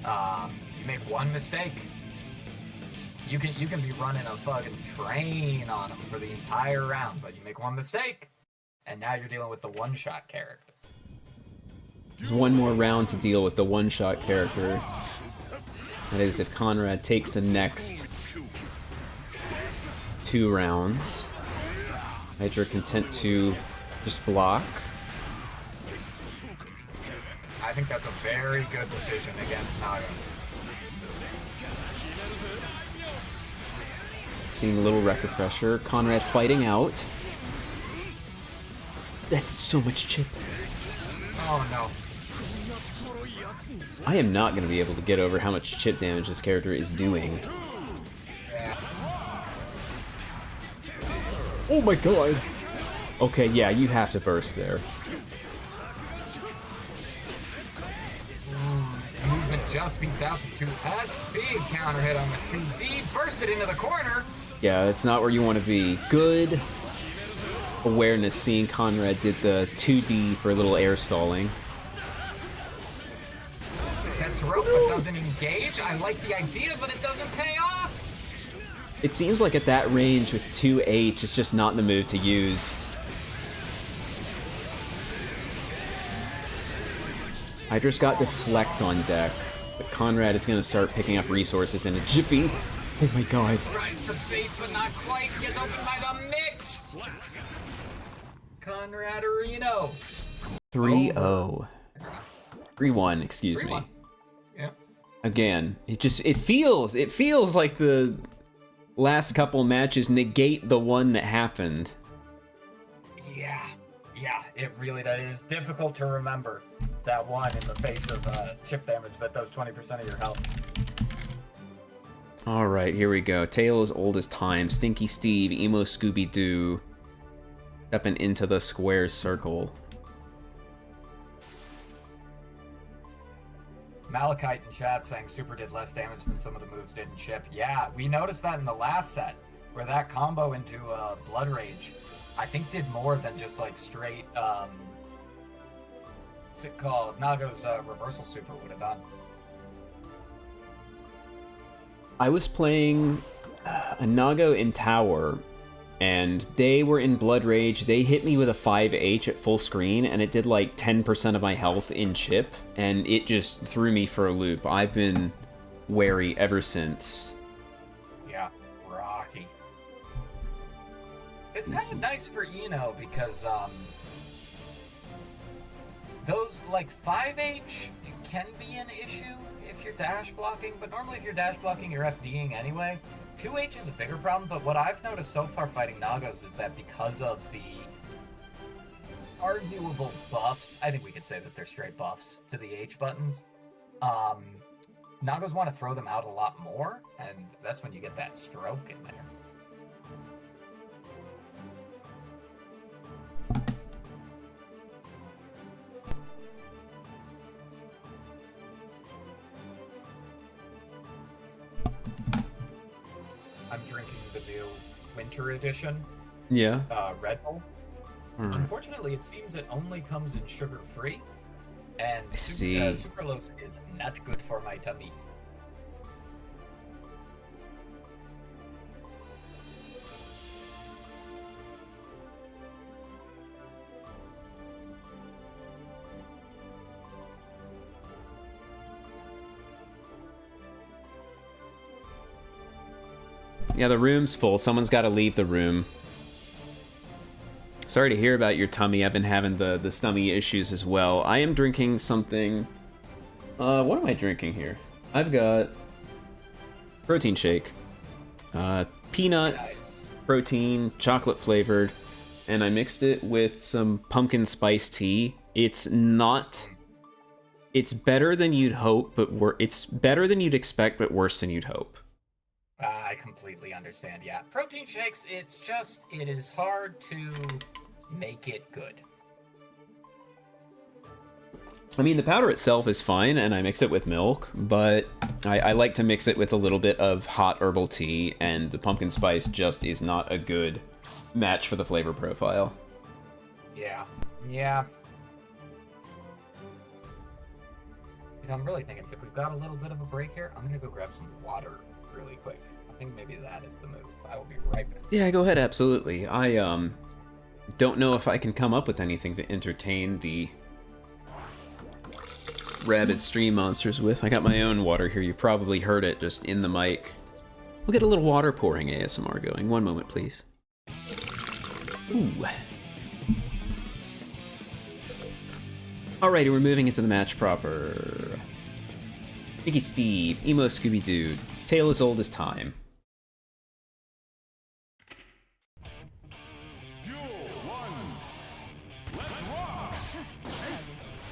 You make one mistake, you can be running a fucking train on them for the entire round, but you make one mistake, and now you're dealing with the one-shot character. There's one more round to deal with the one-shot character. That is if Conrad takes the next 2 rounds. Hydra content to just block. I think that's a very good decision against Naga. Seeing a little record pressure. Conrad fighting out. That did so much chip. Oh no. I am not going to be able to get over how much chip damage this character is doing. Yeah. Oh my god. Okay, yeah, you have to burst there. Movement just beats out the 2S. Big counter hit on the 2D. Bursted into the corner. Yeah, that's not where you want to be. Good awareness seeing Conrad did the 2D for a little air stalling. Sets rope but doesn't engage. I like the idea, but it doesn't pay off. It seems like at that range with 2H, it's just not the move to use. Hydra's got Deflect on deck, but Conrad is going to start picking up resources in a jiffy. Oh my god. Rides the bait, but not quite. Gets opened by the mix. Conraderino. 3-0. 3-1, excuse 3-1. me. Yeah. Again, it feels like the last couple matches negate the one that happened. Yeah, it really does. It is difficult to remember that one in the face of chip damage that does 20% of your health. Alright, here we go. Tale as old as time. Stinky Steve, EmoScoobyDoo. Stepping into the square circle. Malachite in chat saying Super did less damage than some of the moves did in Chip. Yeah, we noticed that in the last set. where that combo into Blood Rage, I think did more than just like straight, what's it called? Nago's reversal super would have done. I was playing a Nago in tower, and they were in Blood Rage. They hit me with a 5H at full screen, and it did like 10% of my health in chip, and it just threw me for a loop. I've been wary ever since. Yeah, rocky. It's kind of nice for Eno because those like 5H can be an issue if you're dash blocking, but normally if you're dash blocking, you're FDing anyway. 2H is a bigger problem, but what I've noticed so far fighting Nagos is that because of the arguable buffs, I think we could say that they're straight buffs to the H buttons, Nagos want to throw them out a lot more, and that's when you get that stroke in there. I'm drinking the new winter edition, Yeah. Red Bull. Unfortunately, it seems it only comes in sugar-free, and sucralose is not good for my tummy. Yeah, the room's full. Someone's got to leave the room. Sorry to hear about your tummy. I've been having the stomach issues as well. I am drinking something... what am I drinking here? I've got protein shake. Peanut, protein, chocolate flavored, and I mixed it with some pumpkin spice tea. It's not... It's better than you'd hope, but it's better than you'd expect, but worse than you'd hope. I completely understand, yeah. Protein shakes, it is hard to make it good. I mean, the powder itself is fine, and I mix it with milk, but I like to mix it with a little bit of hot herbal tea, and the pumpkin spice just is not a good match for the flavor profile. Yeah. Yeah. You know, I'm really thinking, if we've got a little bit of a break here, I'm gonna go grab some water really quick. I think maybe that is the move. I will be right back. Yeah, go ahead, absolutely. I don't know if I can come up with anything to entertain the rabid stream monsters with. I got my own water here. You probably heard it just in the mic. We'll get a little water pouring ASMR going. One moment, please. Ooh. Alrighty, we're moving into the match proper. Mickey Steve, EmoScoobyDoo, tale as old as time.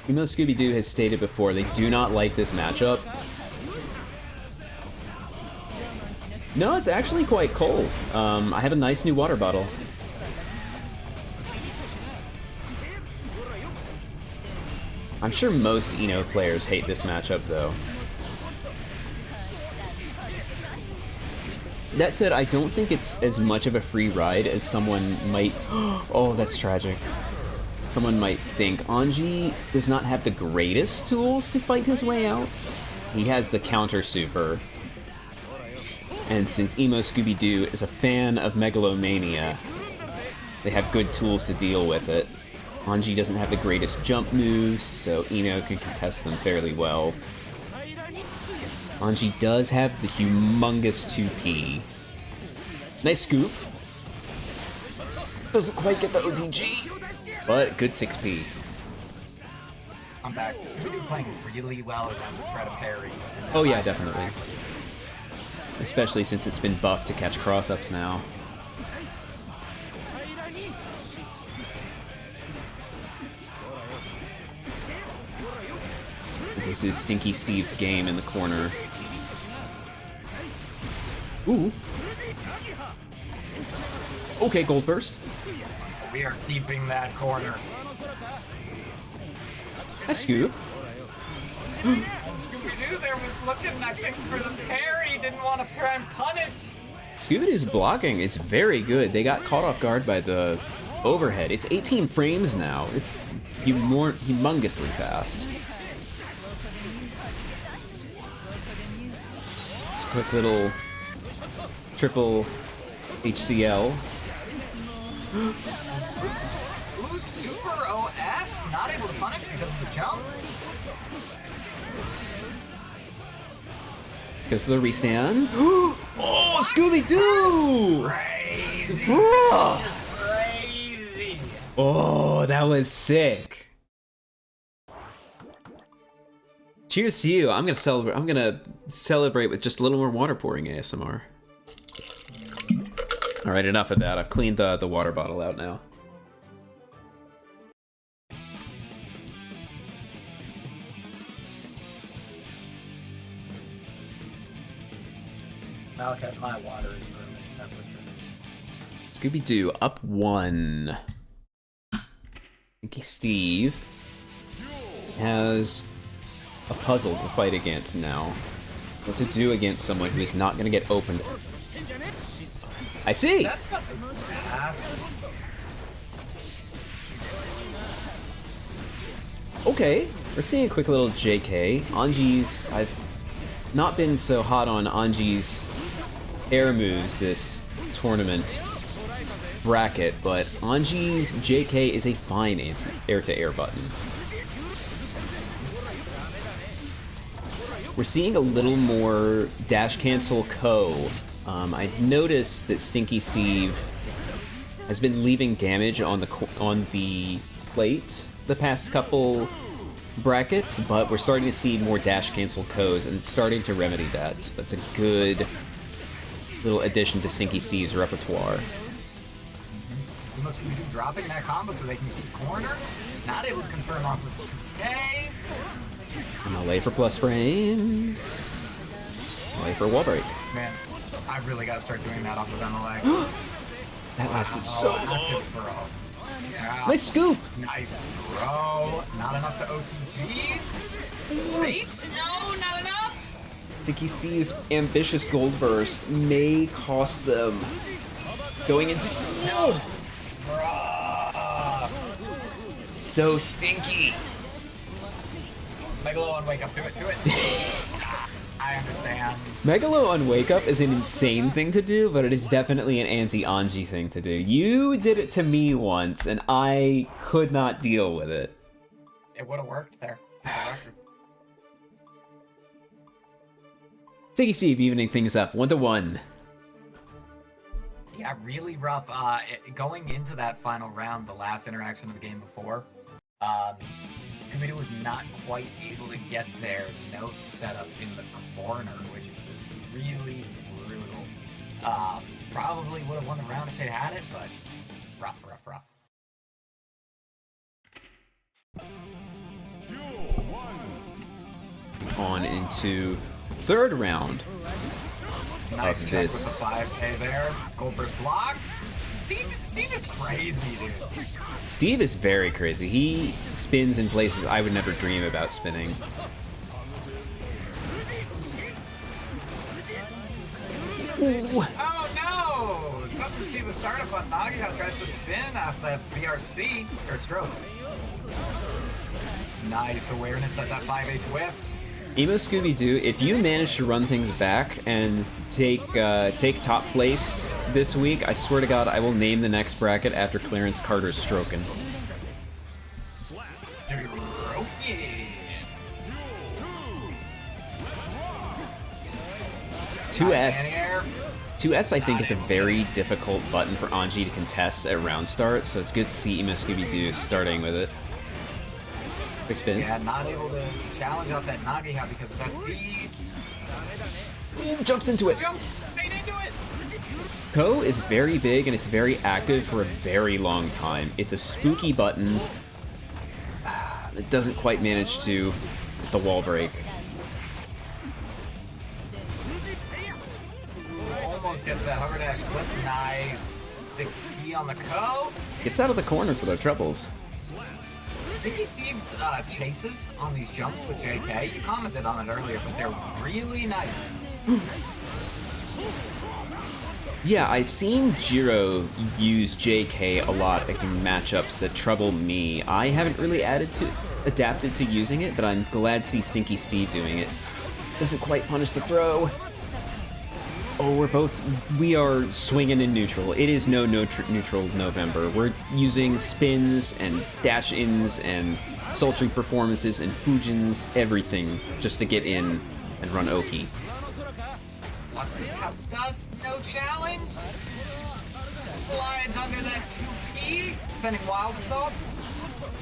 EmoScoobyDoo has stated before they do not like this matchup. No, it's actually quite cold. I have a nice new water bottle. I'm sure most Eno players hate this matchup, though. That said, I don't think it's as much of a free ride as someone might... Oh, that's tragic. Someone might think. Anji does not have the greatest tools to fight his way out. He has the counter super. And since EmoScoobyDoo is a fan of megalomania, they have good tools to deal with it. Anji doesn't have the greatest jump moves, so Eno can contest them fairly well. Anji does have the humongous 2P. Nice scoop. Doesn't quite get the OTG, but good 6P. I'm back. Scooby-Doo playing really well around to try to parry. Oh yeah, definitely. Especially since it's been buffed to catch cross-ups now. This is Stinky Steve's game in the corner. Ooh. Okay, Gold Burst. We are keeping that corner. Hi, Scoop. Scooby-Doo there was looking, I think, for the parry. Didn't want to try and punish. Scooby-Doo's blocking is very good. They got caught off guard by the overhead. It's 18 frames now. It's humongously fast. Just a quick little triple HCL. Ooh, Super OS, not able to punish because of the jump. Goes to the restand. Oh, Scooby-Doo! Crazy. Crazy. Oh, that was sick. Cheers to you. I'm gonna celebrate with just a little more water pouring ASMR. All right, enough of that. I've cleaned the water bottle out now. Okay, my water is room temperature. Scooby-Doo up 1. Stinky Steve has a puzzle to fight against now. What to do against someone who is not going to get opened. I see! That stuff is fast. Okay, we're seeing a quick little JK. Anji's... I've not been so hot on Anji's air moves this tournament bracket, but Anji's JK is a fine air-to-air button. We're seeing a little more dash cancel Ko. I've noticed that Stinky Steve has been leaving damage on the plate the past couple brackets, but we're starting to see more dash cancel Ko's, and it's starting to remedy that. So that's a good little addition to Stinky Steve's repertoire. EmoScoobyDoo dropping that combo so they can keep corner. Not able to confirm off with 2K. MLA for plus frames. MLA for wall break. Man, I really gotta start doing that off of MLA. That lasted so long. Active, bro. Yeah. Nice scoop! Nice, bro. Not enough to OTG. Wait, no, not enough. Stinky Steve's ambitious gold burst may cost them going into... No. Bruh. So stinky! Megalo on wake up, do it. I understand. Megalo on Wake Up is an insane thing to do, but it is definitely an anti-Anji thing to do. You did it to me once, and I could not deal with it. It would have worked there. Stinky Steve evening things up, 1-1. Yeah, really rough. Going into that final round, the last interaction of the game before, Scooby-Doo was not quite able to get their note set up in the corner, which was really brutal. Probably would have won the round if they had it, but rough. On into third round Nice of check this. with the 5K there. Goldberg's blocked. Steve is crazy, dude. Steve is very crazy. He spins in places I would never dream about spinning. Ooh. Oh no! Doesn't see the startup on Nagita, tries to spin off that VRC, or stroke. Nice awareness that 5H whiffed. EmoScoobyDoo, if you manage to run things back and take top place this week, I swear to God, I will name the next bracket after Clarence Carter's stroking. Nice 2S I think is a very difficult button for Anji to contest at round start, so it's good to see EmoScoobyDoo starting with it. Quick spin. Yeah, not able to challenge off that Nagita because of that feed. Ooh, jumps into it. Jump right into it. Ko is very big and it's very active for a very long time. It's a spooky button. It doesn't quite manage to hit the wall break. Almost gets that hover dash clip. Nice. 6P on the Ko. Gets out of the corner for their troubles. Stinky Steve's chases on these jumps with JK, you commented on it earlier, but they're really nice. Yeah, I've seen Jiro use JK a lot in matchups that trouble me. I haven't really adapted to using it, but I'm glad to see Stinky Steve doing it. Doesn't quite punish the throw. Oh, we are swinging in neutral. It is no neutral November. We're using spins and dash-ins and sultry performances and Fujins, everything, just to get in and run Oki. What's the top dust? No challenge. Slides under that 2P. Spending Wild Assault.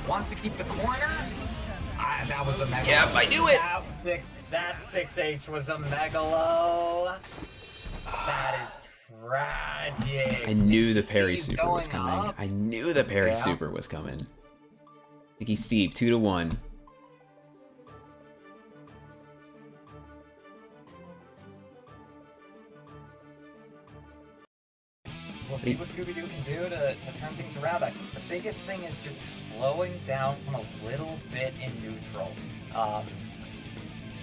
Wants to keep the corner. That was a Megalo. Yep, I knew it! That 6H was a Megalo. That is tragic. I knew the parry Steve super was going coming. up. I knew the parry super was coming. Stinky Steve, 2-1. We'll see what ScoobyDoo can do to turn things around. I think the biggest thing is just slowing down a little bit in neutral.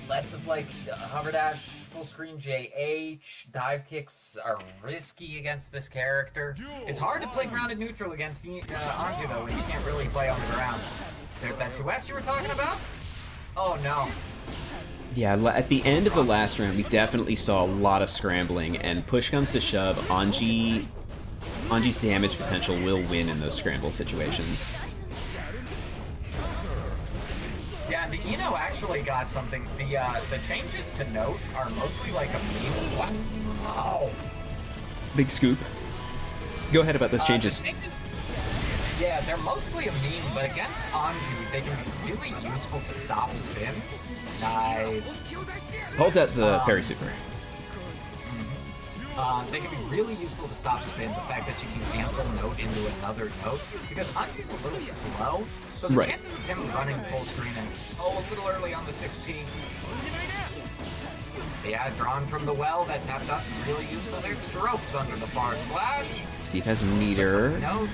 Less of like hover dash, full screen JH, dive kicks are risky against this character. It's hard to play grounded neutral against Anju though when you can't really play on the ground. There's that 2S you were talking about? Oh no. Yeah, at the end of the last round, we definitely saw a lot of scrambling, and push comes to shove, Anji's damage potential will win in those scramble situations. Yeah, and the Eno actually got something. The changes to note are mostly like a meme. Wow. Big scoop. Go ahead about those changes. Yeah, they're mostly a meme, but against Anju, they can be really useful to stop spins. Nice. Holds out the parry super. They can be really useful to stop spin, the fact that you can cancel note into another note, because Anju's a little slow, so the chances of him running full screen and, a little early on the 16. Yeah, drawn from the well, that tap dust is really useful. There's strokes under the far slash. Steve has meter. Note.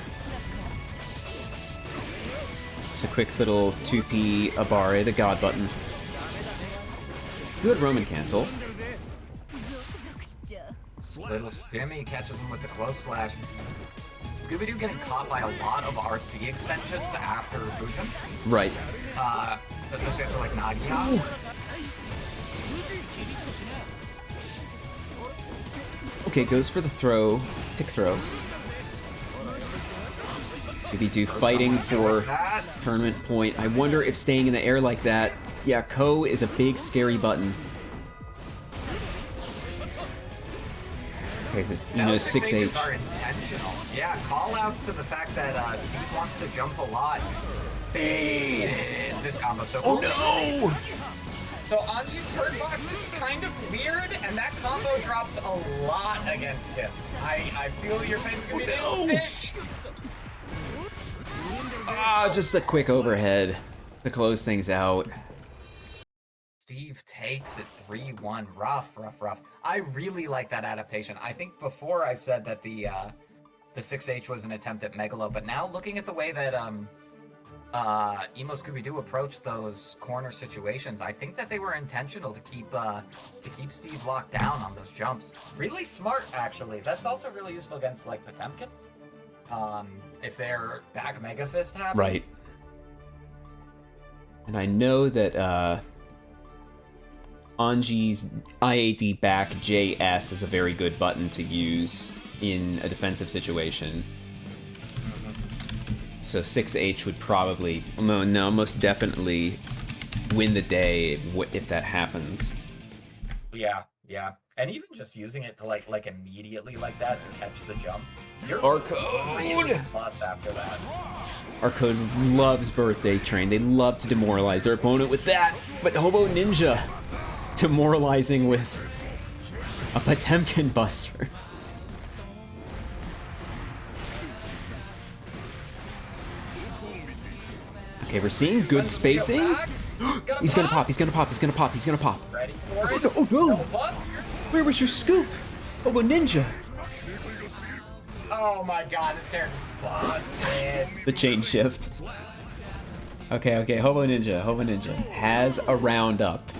Just a quick little 2P Abare, the God button. Good Roman cancel. Little Jimmy catches him with the close slash. ScoobyDoo getting caught by a lot of RC extensions after Fujin. Right. Especially after like Nagia. Okay, goes for the throw. Tick throw. ScoobyDoo fighting for tournament point. I wonder if staying in the air like that. Yeah, Ko is a big scary button. Okay, you know, 6H. Are intentional. Yeah, call-outs to the fact that Steve wants to jump a lot. Baited this combo. So no! So Anji's hurt box is kind of weird, and that combo drops a lot against him. I feel your pain's gonna be fish. Just a quick overhead to close things out. Steve takes it 3-1. Rough. I really like that adaptation. I think before I said that the 6H was an attempt at Megalo, but now looking at the way that EmoScoobyDoo approached those corner situations, I think that they were intentional to keep Steve locked down on those jumps. Really smart, actually. That's also really useful against like Potemkin. If their back Mega Fist happen. Right. And I know that Anji's IAD back JS is a very good button to use in a defensive situation. So 6H would probably, no, most definitely win the day if that happens. Yeah. And even just using it to like immediately like that to catch the jump. You're RCode! Really plus after that. RCode loves Birthday Train. They love to demoralize their opponent with that. But Hobo Ninja demoralizing with a Potemkin Buster. Okay, we're seeing good spacing. He's gonna pop. Ready for it? Oh no! No bust? Where was your scoop? Hobo Ninja. Oh my god, this character's busted. The chain shift. Okay, Hobo Ninja has a round up.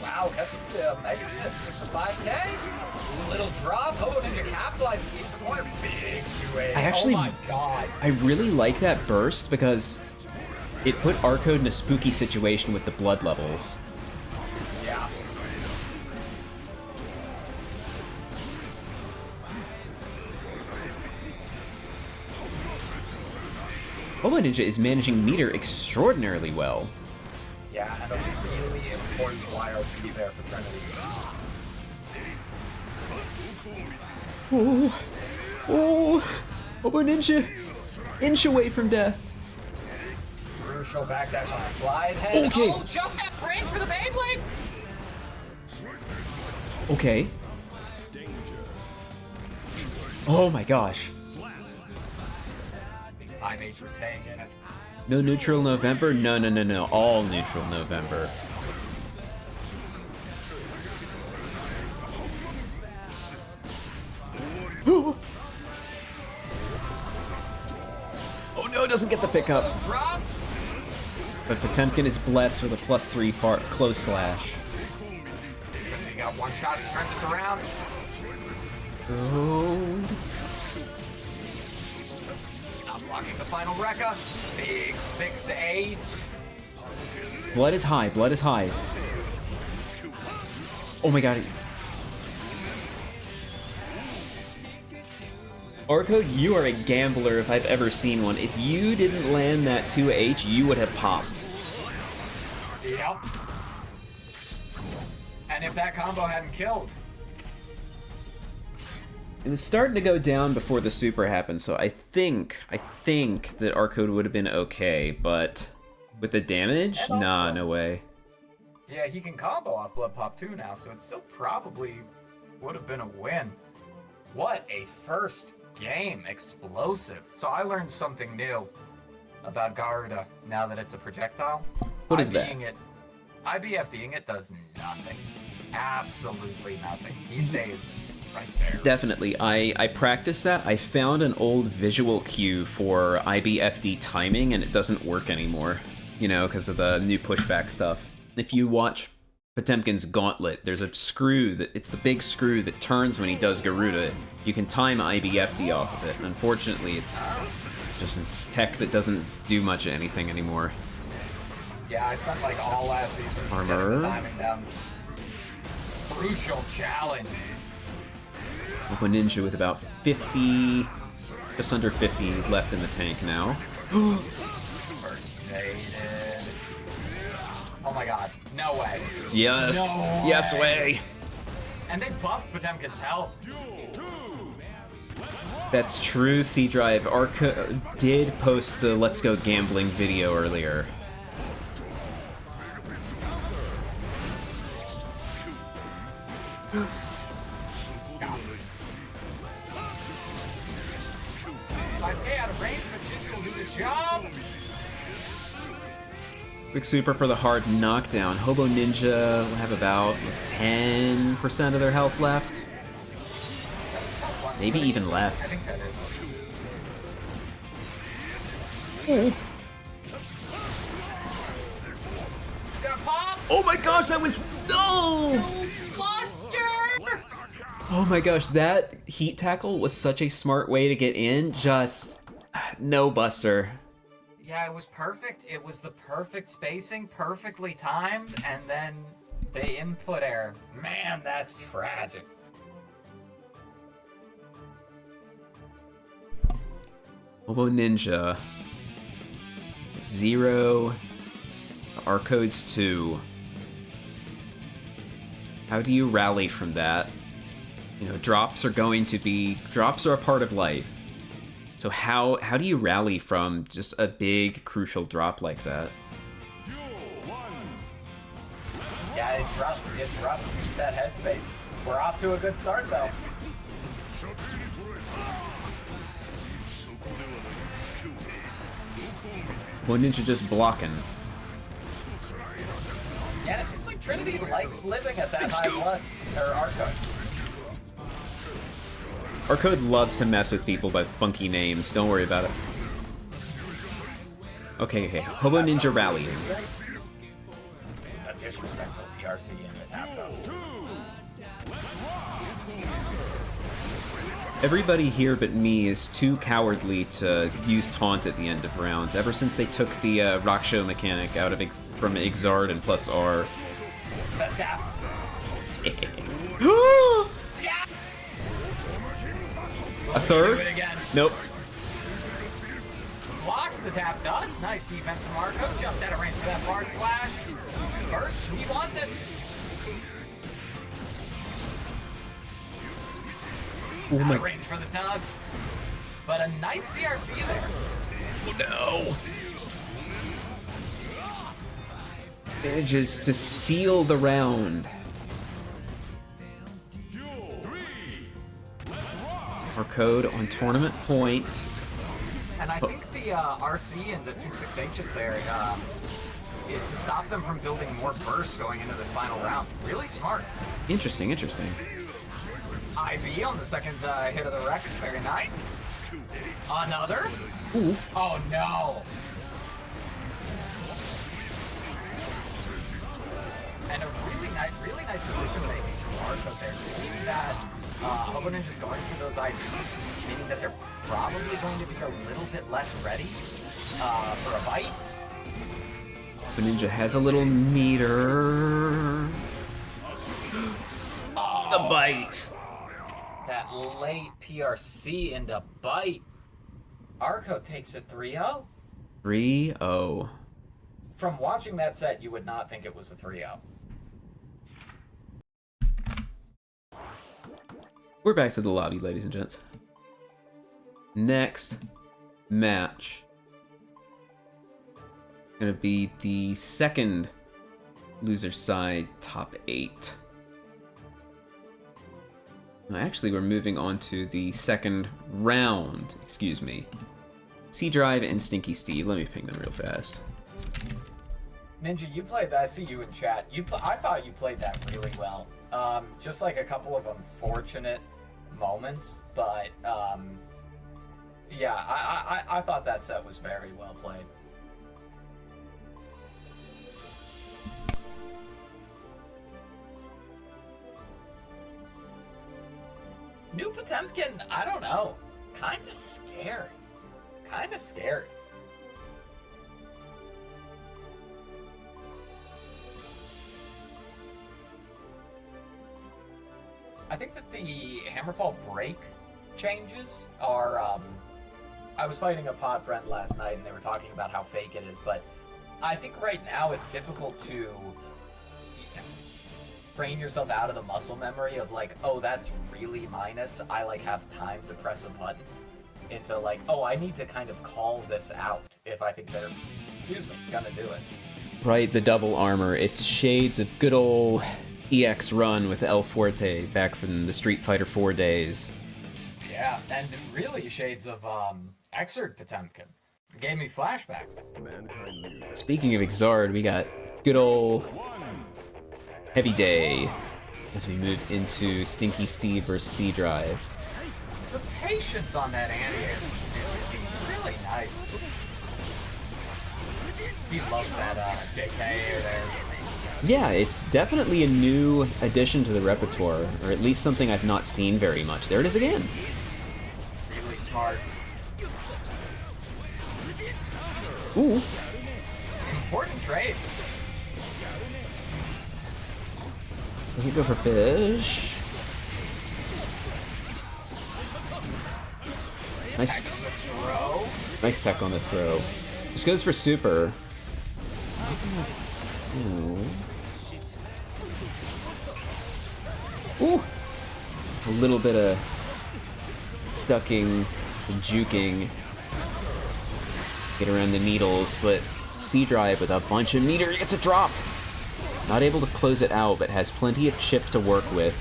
Wow, Wow, catches the Mega Fist for 5K. Little drop. Hobo Ninja capitalizes, keeps the corner. Big 2A. I actually, oh my god. I really like that burst because it put RCode in a spooky situation with the blood levels. Yeah. Hobo Ninja is managing meter extraordinarily well. Yeah, and a really important YOC there for Trinity. Oh, oh, Hobo Ninja, inch away from death. Crucial backdash on a slide head. Okay. Oh, just at range for the Beyblade! Okay. Oh my gosh. Big 5H for staying in it. No neutral November? No, no, no, no. All neutral November. Oh no, doesn't get the pickup. Drop. But Potemkin is blessed with a +3 close slash. They got one shot to turn this around. Oh. Not blocking the final Rekka. Big 6-8. Blood is high, blood is high. Oh my god. RCode, you are a gambler if I've ever seen one. If you didn't land that 2H, you would have popped. Yep. And if that combo hadn't killed. It was starting to go down before the super happened, so I think that RCode would have been okay, but with the damage? Nah, no way. Yeah, he can combo off Blood Pop 2 now, so it still probably would have been a win. What a first game. Explosive. So I learned something new about Garuda now that it's a projectile. What is that? IBFDing it does nothing. Absolutely nothing. He stays right there. Definitely. I practiced that. I found an old visual cue for IBFD timing, and it doesn't work anymore. You know, because of the new pushback stuff. If you watch Potemkin's Gauntlet, there's a screw it's the big screw that turns when he does Garuda. You can time IBFD off of it. Unfortunately, it's just tech that doesn't do much of anything anymore. Yeah, I spent like all last season Armor. getting the timing down. Crucial challenge. Hobo Ninja with about 50, just under 50 left in the tank now. First faded. Oh my god, no way. Yes, No yes way. way. And they buffed Potemkin's health. That's true, C-Drive. RCode did post the Let's Go Gambling video earlier. Out of range, but she's gonna do the job. Quick super for the hard knockdown. Hobo Ninja will have about 10% of their health left. Maybe even I left. think that is. Gonna pop. Oh my gosh, that was... No! Buster. Oh my gosh, that heat tackle was such a smart way to get in. Just... no buster. Yeah, it was perfect. It was the perfect spacing, perfectly timed, and then the input error. Man, that's tragic. Hobo Ninja. 0. RCode's 2. How do you rally from that? You know, drops are a part of life. So how do you rally from just a big, crucial drop like that? Yeah, it's rough. It's rough to keep that headspace. We're off to a good start, though. One Ninja just blocking. Yeah, it seems like Trinity likes living at that high blood, or RCode. RCode loves to mess with people by funky names. Don't worry about it. Okay. Hobo Ninja rallying. The disrespectful PRC in the tap dust. Everybody here but me is too cowardly to use taunt at the end of rounds. Ever since they took the rock show mechanic out of from Exard and plus R. That's tap. A third? Do it again. Nope. Blocks the tap dust. Nice defense from RCode. Just out of range for that bar slash. Burst. We want this. Oh Out my. of range for the dust. But a nice BRC there. Oh no. Manages to steal the round. RCode on tournament point. And I think the RC and the 2-6Hs there is to stop them from building more burst going into this final round. Really smart. Interesting, interesting. IB on the second hit of the wreck. Very nice. Another. Ooh. Oh no. And a really nice decision making from RCode there. Seeing that Hobo Ninja's going for those IBs, meaning that they're probably going to be a little bit less ready for a bite. The ninja has a little meter. Oh, The bite. that late PRC into bite. RCode takes it 3-0. 3-0. From watching that set, you would not think it was a 3-0. We're back to the lobby, ladies and gents. Next match. Gonna be the second loser side top 8. Actually, we're moving on to the second round. Excuse me. C-Drive and Stinky Steve. Let me ping them real fast. Ninja, you played that. I see you in chat. I thought you played that really well. Just like a couple of unfortunate moments, but yeah, I thought that set was very well played. New Potemkin, I don't know. Kinda scary. Kinda scary. I think that the Hammerfall break changes are, I was fighting a pod friend last night and they were talking about how fake it is, but I think right now it's difficult to train yourself out of the muscle memory of like, oh, that's really minus, I like have time to press a button, into like, oh, I need to kind of call this out if I think they're, excuse me, gonna do it. Right, the double armor. It's shades of good old EX run with El Fuerte back from the Street Fighter 4 days. Yeah, and really shades of Exerd Potemkin. It gave me flashbacks. Speaking of Exard, we got good old Heavy Day as we move into Stinky Steve versus C-Drive. The patience on that anti-air from Steve, really nice. Steve loves that JK there. Yeah, it's definitely a new addition to the repertoire, or at least something I've not seen very much. There it is again. Really smart. Ooh. Important trade. Does he go for fish? Nice. Excellent throw. Nice tech on the throw. Just goes for super. Ooh. A little bit of ducking and juking. Get around the needles, but C-Drive with a bunch of meter gets a drop. Not able to close it out, but has plenty of chip to work with.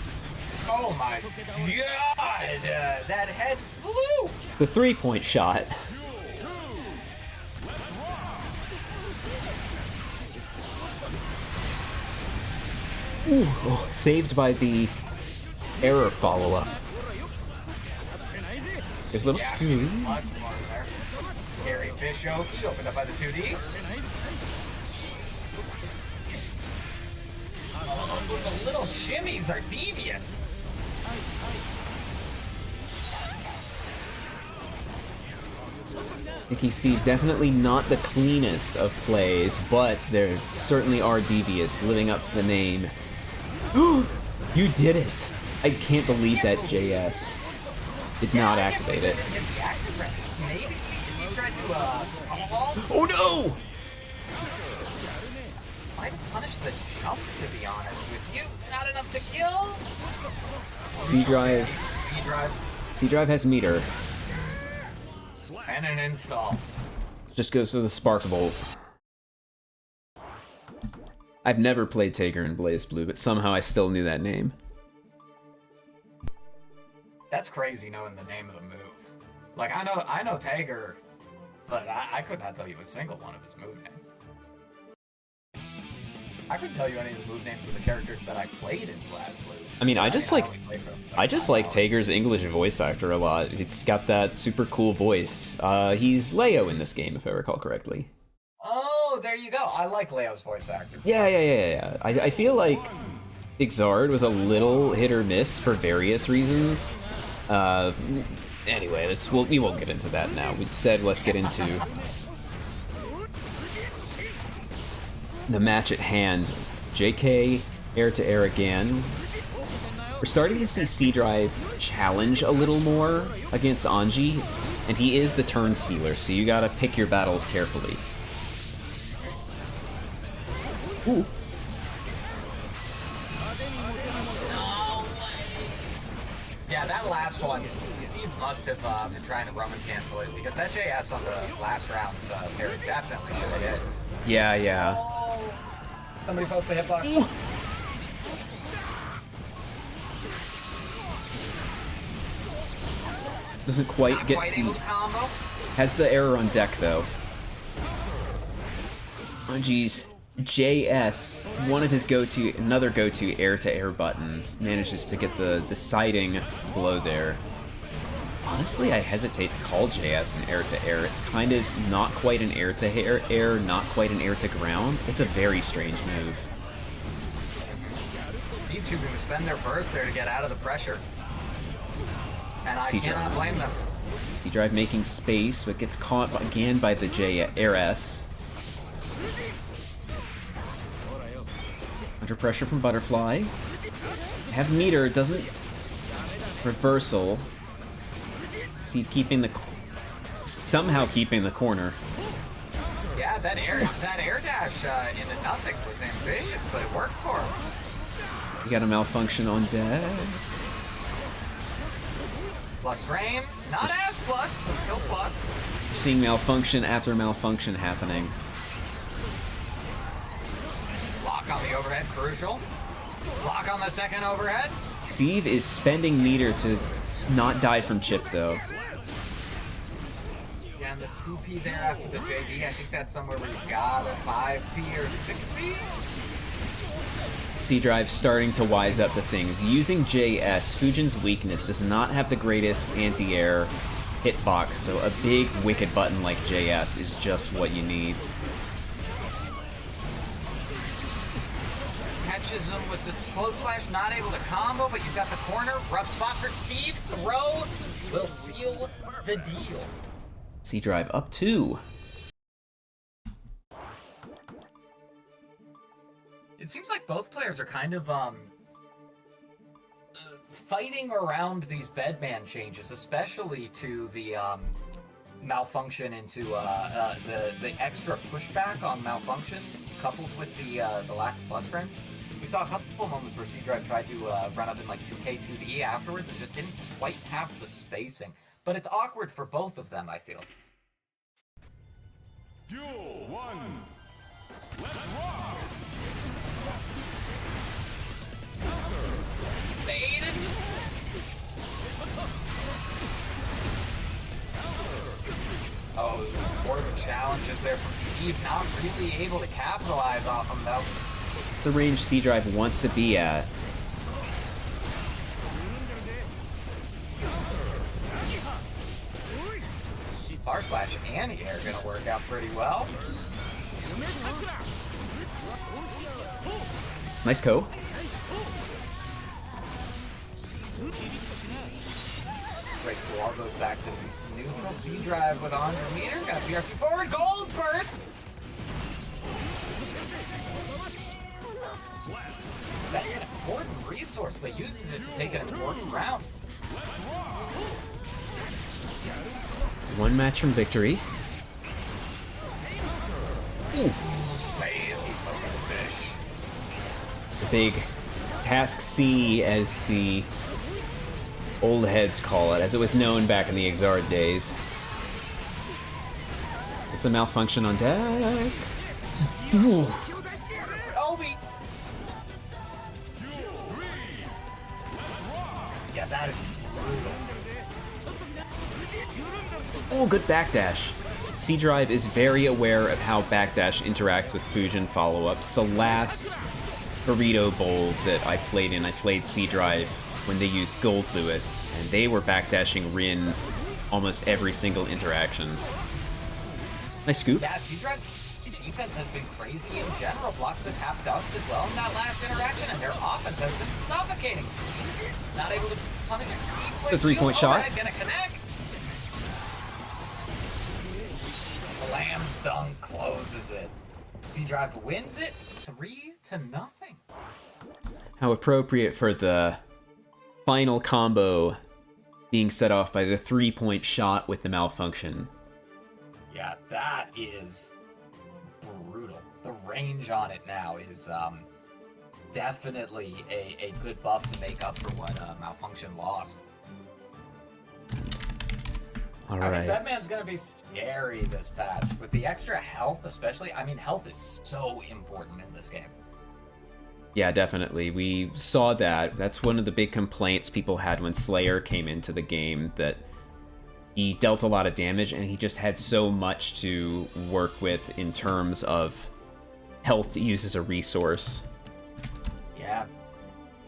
Oh my god! That head flew! The 3-point shot. Ooh, oh, saved by the error follow-up. There's a little Scooby. Much more there. Scary fish Oki opened up by the 2D. The little shimmies are devious. Nicky Steve, definitely not the cleanest of plays, but there certainly are devious, living up to the name. You did it! I can't believe that JS did not activate it. Maybe Steve tried to, Oh no! Might have punished the jump, to be honest with you. Not enough to kill. C-Drive. C-Drive has meter. And an install. Just goes to the Spark Bolt. I've never played Tager in BlazBlue, but somehow I still knew that name. That's crazy knowing the name of the move. Like, I know Tager, but I could not tell you a single one of his move names. I couldn't tell you any of the move names of the characters that I played in BlazBlue. I mean, I just like Tager's English voice actor a lot. It's got that super cool voice. He's Leo in this game, if I recall correctly. Oh, there you go. I like Leo's voice actor. Yeah. I feel like Exard was a little hit or miss for various reasons. Anyway, we won't get into that now. We said let's get into the match at hand. JK air to air again. We're starting to see C-Drive challenge a little more against Anji, and he is the turn stealer, so you gotta pick your battles carefully. Ooh. Yeah, that last one, Steve must have been trying to Roman cancel it, because that JS on the last round's pair definitely should have hit. Yeah. Oh, somebody post the hitbox. Doesn't quite Not get... quite able to combo. Has the error on deck, though. Oh, geez. JS, one of his another go-to air-to-air buttons, manages to get the siding below there. Honestly, I hesitate to call JS an air-to-air. It's kind of not quite an air-to-air, not quite an air-to-ground. It's a very strange move. Steve choosing to spend their burst there to get out of the pressure. And I cannot blame them. C-Drive making space, but gets caught again by the JS. Under pressure from Butterfly. Have meter, doesn't... Reversal. Steve somehow keeping the corner. Yeah, that air dash into nothing was ambitious, but it worked for him. You got a malfunction on deck. Plus frames, not as plus, but still plus. You're seeing malfunction after malfunction happening. Block on the overhead, crucial. Block on the second overhead. Steve is spending meter to not die from chip, though. Yeah, and the 2P there after the JD, I think that's somewhere where you got a 5P or 6P. C-Drive starting to wise up to things. Using JS, Fujin's weakness does not have the greatest anti-air hitbox, so a big wicked button like JS is just what you need. Catches him with the close slash, not able to combo, but you've got the corner. Rough spot for Steve. Throw will seal the deal. C-Drive up 2. It seems like both players are kind of fighting around these bedman changes, especially to the malfunction into the extra pushback on malfunction, coupled with the lack of plus frames. We saw a couple of moments where C-Drive tried to run up in like 2K, 2D afterwards and just didn't quite have the spacing. But it's awkward for both of them, I feel. Duel 1. Let's rock! Baited. Oh, more of the challenges there from Steve, not really able to capitalize off him though. It's a range C-Drive wants to be at. R slash anti-air gonna work out pretty well. Nice co. Breaks the wall, goes back to neutral. C drive with 100 meter. Got BRC forward. Gold burst. That's an important resource, but uses it to take an important round. One match from victory. Ooh. Sails over the fish. The big Task C, as the old heads call it, as it was known back in the Exard days. It's a malfunction on deck. Ooh. Obi. Yeah, that is brutal. Oh, good backdash. C-Drive is very aware of how backdash interacts with Fujin follow-ups. The last Burrito Bowl that I played C-Drive when they used Gold Lewis, and they were backdashing Rin almost every single interaction. Nice scoop. Yeah, C-Drive's defense has been crazy in general. Blocks the tap dust as well in that last interaction, and their offense has been suffocating. Not able to punish the three-point shot. Gonna connect. Slam dunk closes it. C-Drive wins it 3-0. How appropriate for the final combo being set off by the three-point shot with the malfunction. Yeah, that is brutal. The range on it now is definitely a good buff to make up for what malfunction lost. All I right. mean, Batman's gonna be scary this patch. With the extra health especially, I mean, health is so important in this game. Yeah, definitely. We saw that. That's one of the big complaints people had when Slayer came into the game, that he dealt a lot of damage and he just had so much to work with in terms of health to use as a resource. Yeah,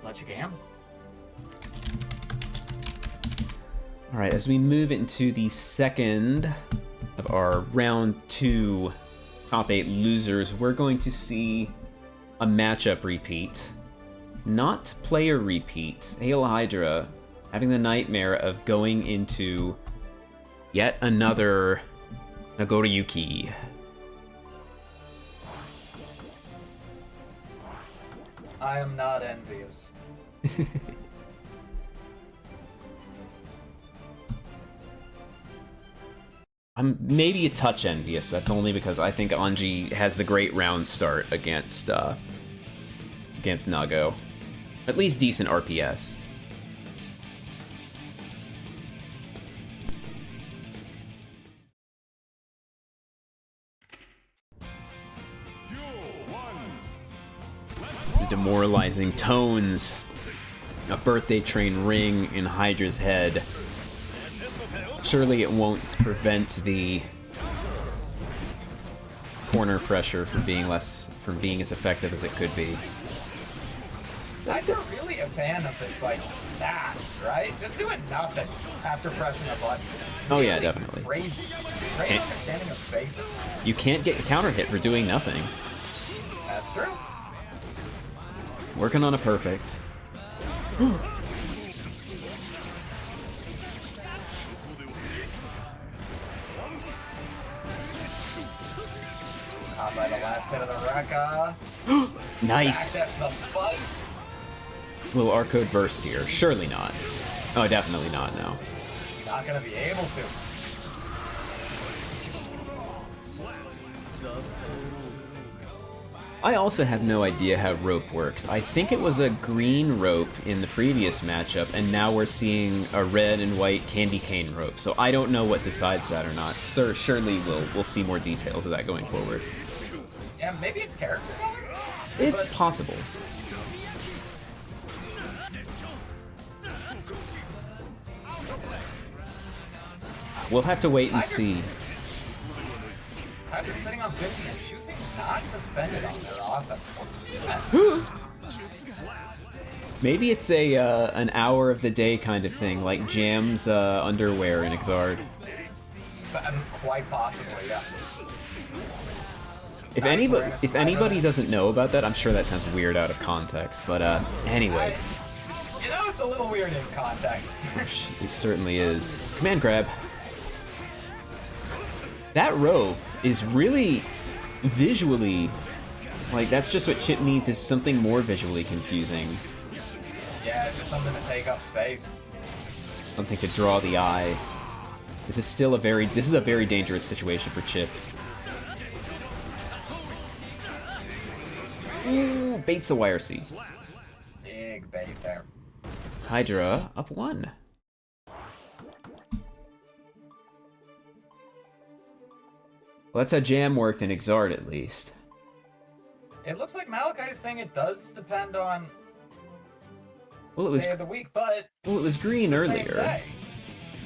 let you gamble. All right, as we move into the second of our round 2 top 8 losers, we're going to see a matchup repeat, not player repeat. Hail Hydra having the nightmare of going into yet another Nagoriyuki. I am not envious. I'm maybe a touch envious. That's only because I think Anji has the great round start against Nago. At least decent RPS. The demoralizing tones. A birthday train ring in Hydra's head. Surely it won't prevent the corner pressure from being as effective as it could be. I'm not really a fan of this, like, that, right? Just doing nothing after pressing a button. Oh yeah, Really definitely. Crazy. Great Can't- understanding of space. You can't get a counter hit for doing nothing. That's true. Working on a perfect. Caught by the last hit of the Rekka. Nice. Back to the fight. Little RCode burst here. Surely not. Oh, definitely not, no. Not gonna be able to. I also have no idea how rope works. I think it was a green rope in the previous matchup, and now we're seeing a red and white candy cane rope. So I don't know what decides that or not. Surely we'll see more details of that going forward. Yeah, maybe it's character color? It's But- possible. We'll have to wait and see. Hydra's sitting on 50 and choosing not to spend it on their offense or defense. Maybe it's an hour of the day kind of thing, like Jam's underwear in Exard. But, quite possibly, yeah. If anybody doesn't know about that, I'm sure that sounds weird out of context. But anyway, You know, it's a little weird in context. It certainly is. Command grab. That rope is really visually, like, that's just what Chip needs, is something more visually confusing. Yeah, just something to take up space. Something to draw the eye. This is a very dangerous situation for Chip. Ooh, baits the YRC. Big bait there. Hydra up 1. Well, that's how Jam worked in Exard, at least. It looks like Malachi is saying it does depend on Well, it was day of the week, but well, it was green it's the same earlier. day.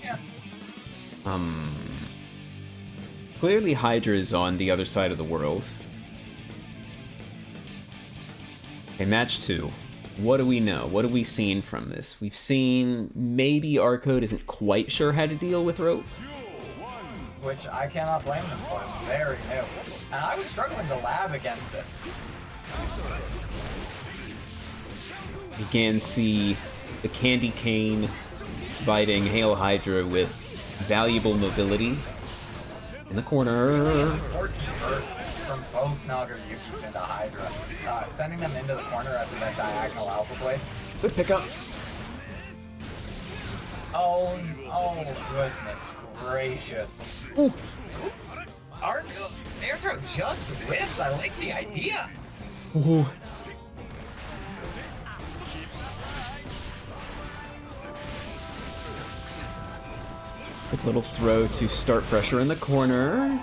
Yeah. Clearly Hydra is on the other side of the world. Okay, match 2. What do we know? What have we seen from this? We've seen maybe RCode isn't quite sure how to deal with rope. Which I cannot blame them for. It's very new. And I was struggling to lab against it. You can see the Candy Cane fighting Hail Hydra with valuable mobility. In the corner. Important burst from both Nagaruyukis into Hydra. Sending them into the corner after that diagonal alpha blade. Good pickup. Oh, goodness gracious. Ooh. Argo's air throw just whiffs. I like the idea. Ooh. Quick little throw to start pressure in the corner.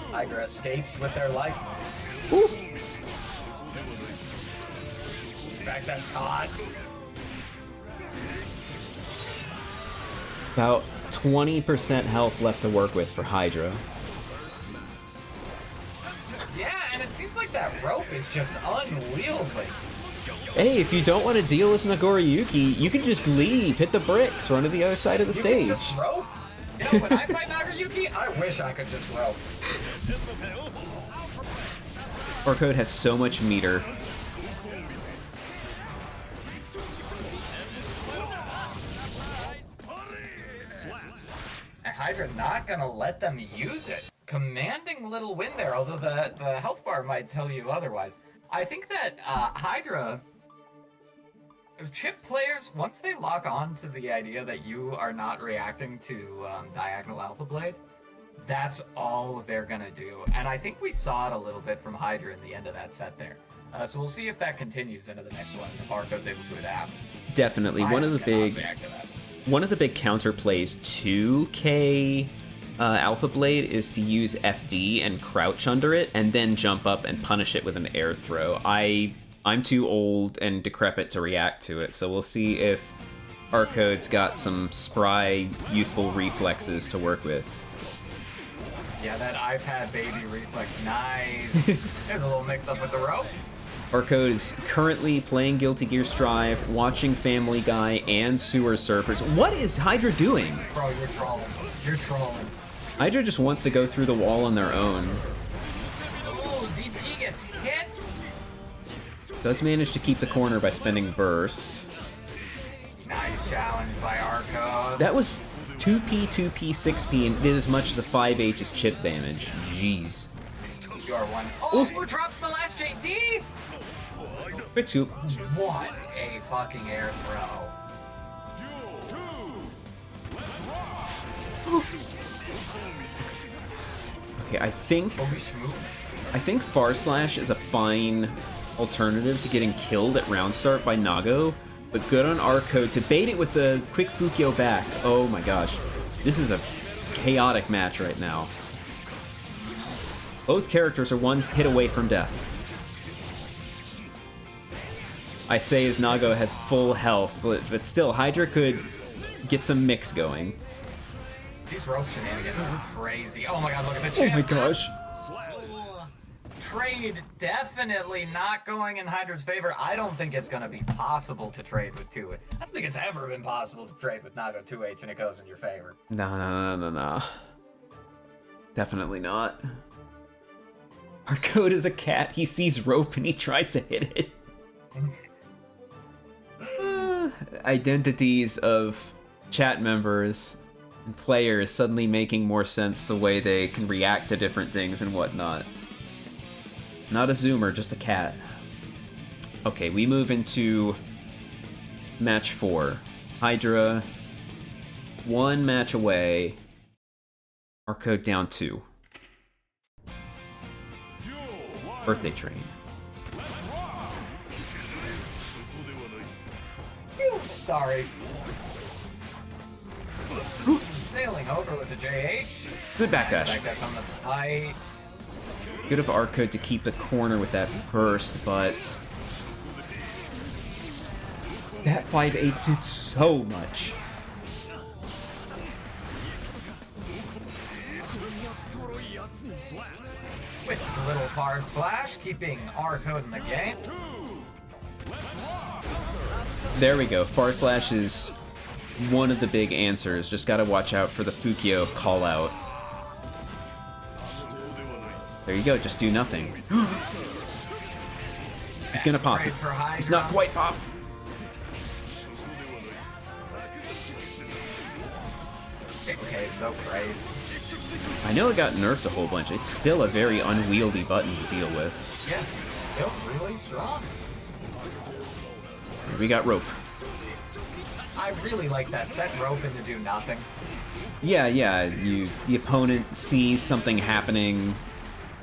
Hydra escapes with their life. Ooh. In fact, that's caught. About 20% health left to work with for Hydra. Yeah, and it seems like that rope is just unwieldy. Hey, if you don't want to deal with Nagoriyuki, you can just leave, hit the bricks, run to the other side of the stage. You can just rope? You know, when I fight Nagoriyuki, I wish I could just rope. RCode has so much meter. And Hydra not gonna let them use it. Commanding little win there, although the health bar might tell you otherwise. I think that Hydra, Chip players, once they lock on to the idea that you are not reacting to Diagonal Alpha Blade, that's all they're gonna do. And I think we saw it a little bit from Hydra in the end of that set there. So we'll see if that continues into the next one, if RCode's able to adapt. Definitely. One of the big counterplays to K Alpha Blade is to use FD and crouch under it, and then jump up and punish it with an air throw. I'm too old and decrepit to react to it, so we'll see if RCode's got some spry, youthful reflexes to work with. Yeah, that iPad baby reflex, nice. There's a little mix up with the rope. RCode is currently playing Guilty Gear Strive, watching Family Guy and Sewer Surfers. What is Hydra doing? Bro, you're trolling. You're trolling. Hydra just wants to go through the wall on their own. Ooh, DP gets hit. Does manage to keep the corner by spending Burst. Nice challenge by RCode. That was 2P, 2P, 6P, and did as much as a 5H's chip damage. Jeez. You are one. Oh, who drops the last JD? Quick scoop. What a fucking air throw. Okay, I think Holy schmoo. Far Slash is a fine alternative to getting killed at round start by Nago, but good on RCode to bait it with the quick Fukyo back. Oh my gosh. This is a chaotic match right now. Both characters are one hit away from death. I say as Nago has full health, but still, Hydra could get some mix going. These rope shenanigans are crazy. Oh my god, look at the chip. Oh my gosh. Trade definitely not going in Hydra's favor. I don't think it's going to be possible to trade with 2H. I don't think it's ever been possible to trade with Nago 2H and it goes in your favor. No. Definitely not. RCode is a cat. He sees rope and he tries to hit it. Identities of chat members and players suddenly making more sense the way they can react to different things and whatnot. Not a zoomer, just a cat. Okay, we move into match 4. Hydra, 1 match away. RCode down 2. Birthday Train. Sorry. Sailing over with the JH. Good backdash. Backdash on the height. Good of RCode to keep the corner with that burst, but that 5-8 did so much. Swift little far slash, keeping RCode in the game. There we go. Far slash is one of the big answers. Just gotta watch out for the Fukio call out. There you go, just do nothing. He's gonna pop it. He's not quite popped. Okay, so brave. I know it got nerfed a whole bunch. It's still a very unwieldy button to deal with. Yes, still really strong. We got rope. I really like that. Set rope and to do nothing. Yeah, the opponent sees something happening.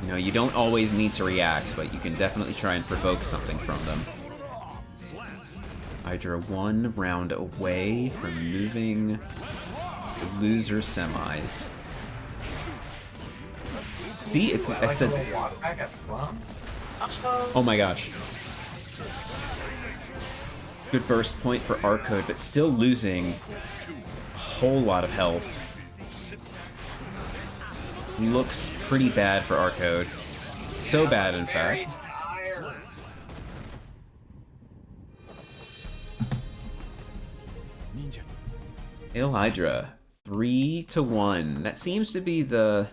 You know, you don't always need to react, but you can definitely try and provoke something from them. Hydra 1 round away from moving the loser semis. See, it's I said. Oh my gosh. Good burst point for RCode, but still losing a whole lot of health. This looks pretty bad for RCode. So bad, in fact. Hail Hydra, 3-1. That seems to be the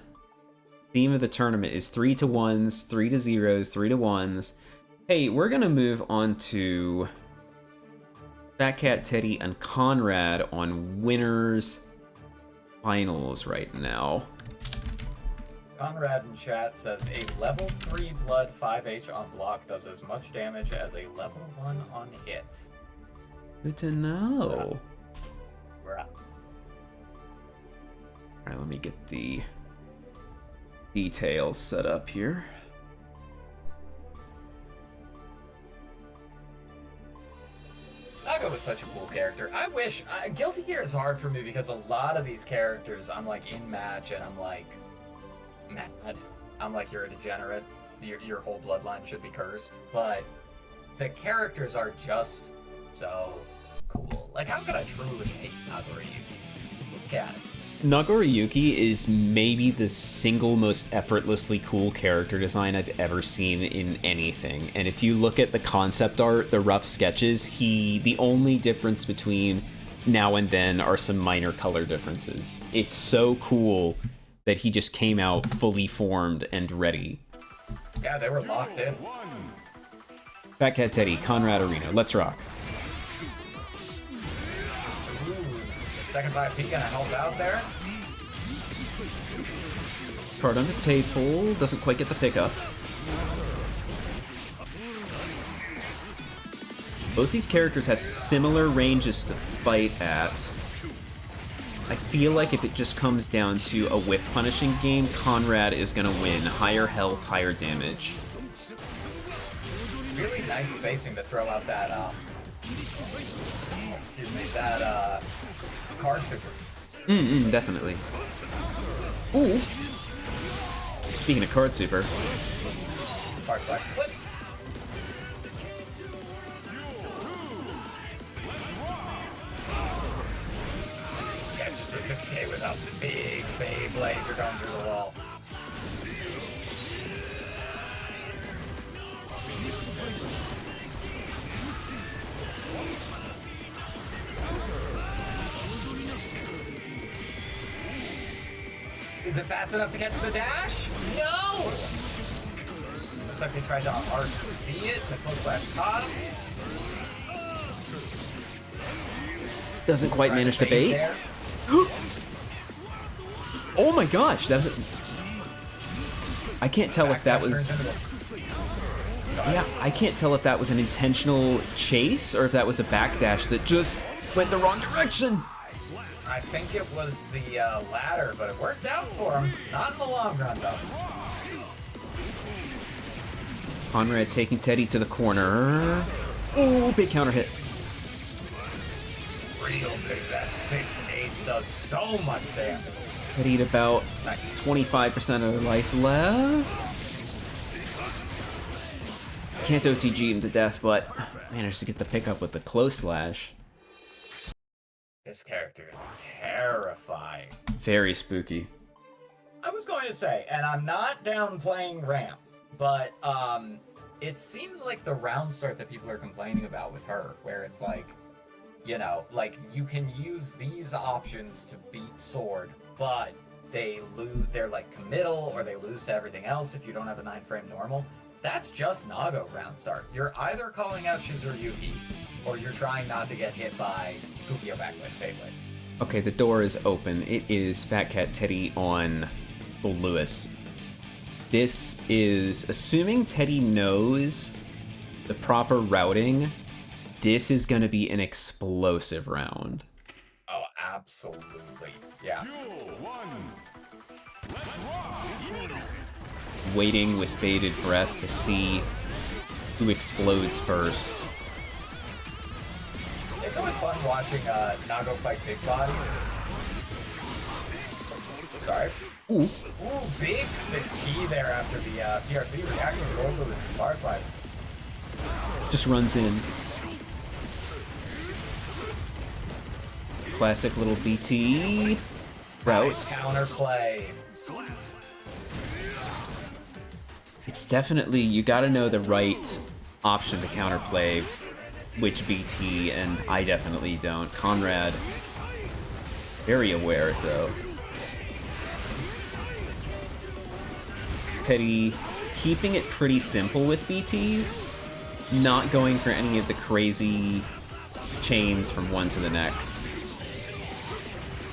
theme of the tournament, is 3-1s, 3-0s, 3-1s. Hey, we're gonna move on to Fatcatteddy and Conrad on winners finals right now. Conrad in chat says a level 3 blood 5H on block does as much damage as a level 1 on hit. Good to know. We're up. Alright, let me get the details set up here. Naga was such a cool character. I wish... Guilty Gear is hard for me because a lot of these characters, I'm like in match and I'm like mad. I'm like, you're a degenerate. Your whole bloodline should be cursed. But the characters are just so cool. Like, how could I truly hate Nagoriyuki? Look at it. Nagoriyuki is maybe the single most effortlessly cool character design I've ever seen in anything. And if you look at the concept art, the rough sketches, the only difference between now and then are some minor color differences. It's so cool that he just came out fully formed and ready. Yeah, they were locked in. Fatcatteddy, Conraderino, let's rock. Second 5P gonna help out there. Card on the table, doesn't quite get the pickup. Both these characters have similar ranges to fight at. I feel like if it just comes down to a whiff punishing game, Conrad is gonna win. Higher health, higher damage. Really nice spacing to throw out that, excuse me, that, card super. Definitely. Ooh. Speaking of card super. Far slash flips. Catches the 6K with a big Beyblade. You're going through the wall. Is it fast enough to catch the dash? No! looks like they tried to RC it, the close slash caught him. Doesn't quite manage to bait. There. Oh my gosh, that was... I can't tell if that was... Yeah, I can't tell if that was an intentional chase or if that was a backdash that just went the wrong direction. I think it was the latter, but it worked out for him. Not in the long run, though. Conrad taking Teddy to the corner. Oh, big counter hit. Real big. That 6-8 does so much damage. Teddy at about 25% of life left. Can't OTG him to death, but managed to get the pickup with the close slash. This character is terrifying. Very spooky. I was going to say, and I'm not downplaying ramp, but it seems like the round start that people are complaining about with her, where it's like, you know, like you can use these options to beat sword, but they lose, they're like committal, or they lose to everything else if you don't have a 9-frame normal. That's just Nago round start. You're either calling out Shizuru-Yuki, or you're trying not to get hit by Fukio backlit, Beyblade. Okay, the door is open. It is Fatcatteddy on Old Lewis. This is, assuming Teddy knows the proper routing, this is going to be an explosive round. Oh, absolutely. Yeah. Waiting with bated breath to see who explodes first. It's always fun watching Nago fight big bodies. Sorry. Ooh. Ooh, big 6-key there after the PRC reacting to Gold Lewis's far slide. Just runs in. Classic little BT route. Nice counterplay. It's definitely, you gotta know the right option to counterplay which BT, and I definitely don't. Conrad, very aware though. Teddy keeping it pretty simple with BTs, not going for any of the crazy chains from one to the next.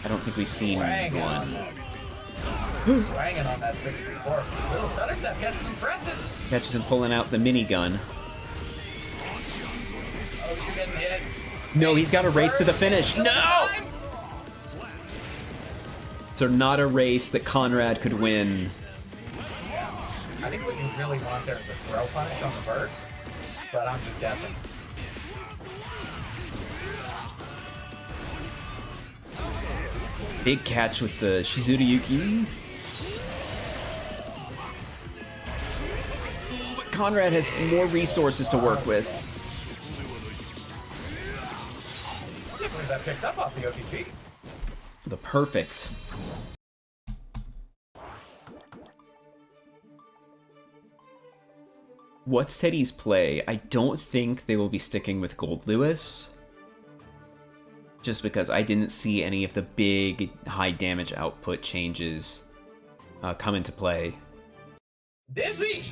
I don't think we've seen one. Swanging on that 64. Little stutter step catches him pressing. Catches him pulling out the minigun. Oh, you're getting hit. No, he's got a race to the finish. No! So not a race that Conrad could win. Yeah. I think what you really want there is a throw punish on the burst, but I'm just guessing. Big catch with the Shizuru-Yuki. But Conrad has more resources to work with. I can't believe that picked up off the OTG. The perfect. What's Teddy's play? I don't think they will be sticking with Gold Lewis. Just because I didn't see any of the big high damage output changes come into play. Dizzy!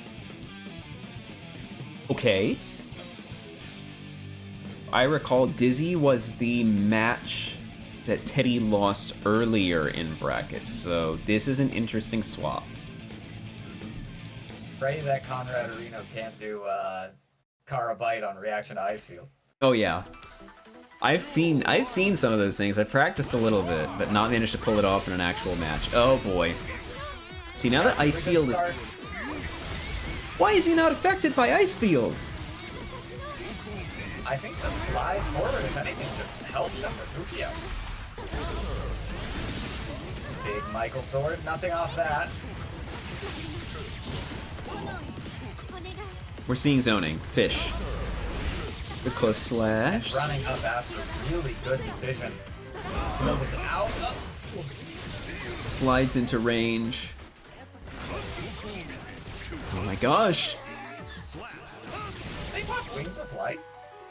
Okay. I recall Dizzy was the match that Teddy lost earlier in brackets, so this is an interesting swap. Pray that Conraderino can't do Kara Bite on reaction to Icefield. Oh yeah. I've seen some of those things. I've practiced a little bit, but not managed to pull it off in an actual match. Oh boy. See, now that Icefield is... Why is he not affected by Icefield? I think the slide forward, if anything, just helps him with Fukio. Big Michael sword, nothing off that. We're seeing zoning. Fish. The close slash. Running up after really good decision. Field is out. Slides into range. Oh my gosh. They watch Wings of Light.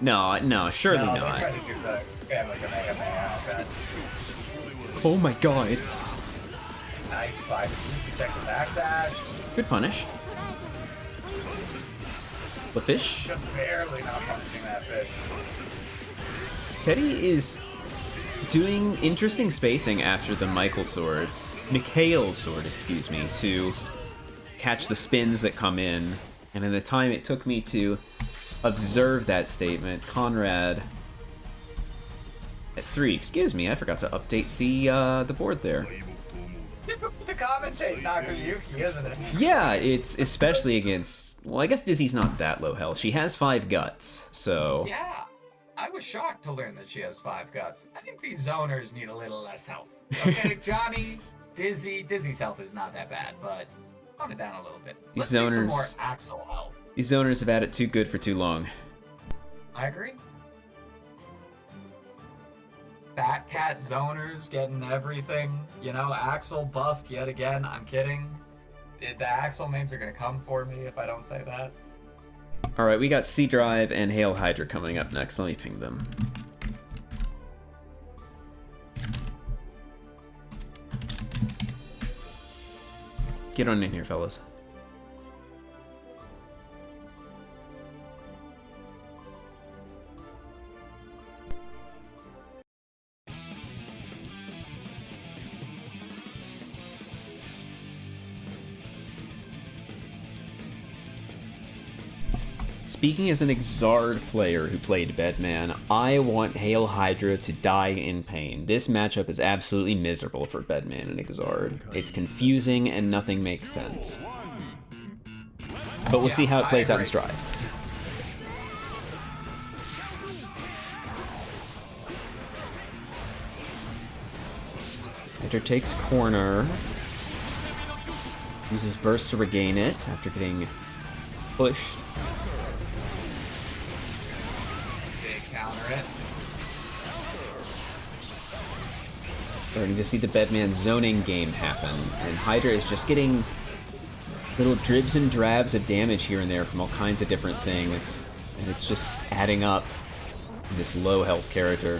No, surely No, not. they tried to do the Family Kamehameha out that. Oh my god. Nice 5 keys to check the backdash. Good punish. The fish? Just barely not punching that fish. Teddy is doing interesting spacing after the Mikhail sword, excuse me, to catch the spins that come in. And in the time it took me to observe that statement, Conrad at 3. Excuse me, I forgot to update the board there. Difficult to commentate Nakayuki, isn't it? Yeah, it's especially against. Well, I guess Dizzy's not that low health. She has 5 guts, so. Yeah, I was shocked to learn that she has 5 guts. I think these zoners need a little less health. Okay, Johnny, Dizzy's health is not that bad, but tone it down a little bit. Let's see some more Axel health. These zoners have had it too good for too long. I agree. Fat Cat zoners getting everything. You know, Axel buffed yet again. I'm kidding. The Axel mains are gonna come for me if I don't say that. Alright, we got C Drive and Hail Hydra coming up next. Let me ping them. Get on in here, fellas. Speaking as an Exard player who played Bedman, I want Hail Hydra to die in pain. This matchup is absolutely miserable for Bedman and Exard. It's confusing and nothing makes sense. But we'll see how it plays out in Strive. Hydra takes corner. Uses burst to regain it after getting pushed. Counter it. Starting to see the Bedman zoning game happen, and Hydra is just getting little dribs and drabs of damage here and there from all kinds of different things, and it's just adding up to this low health character.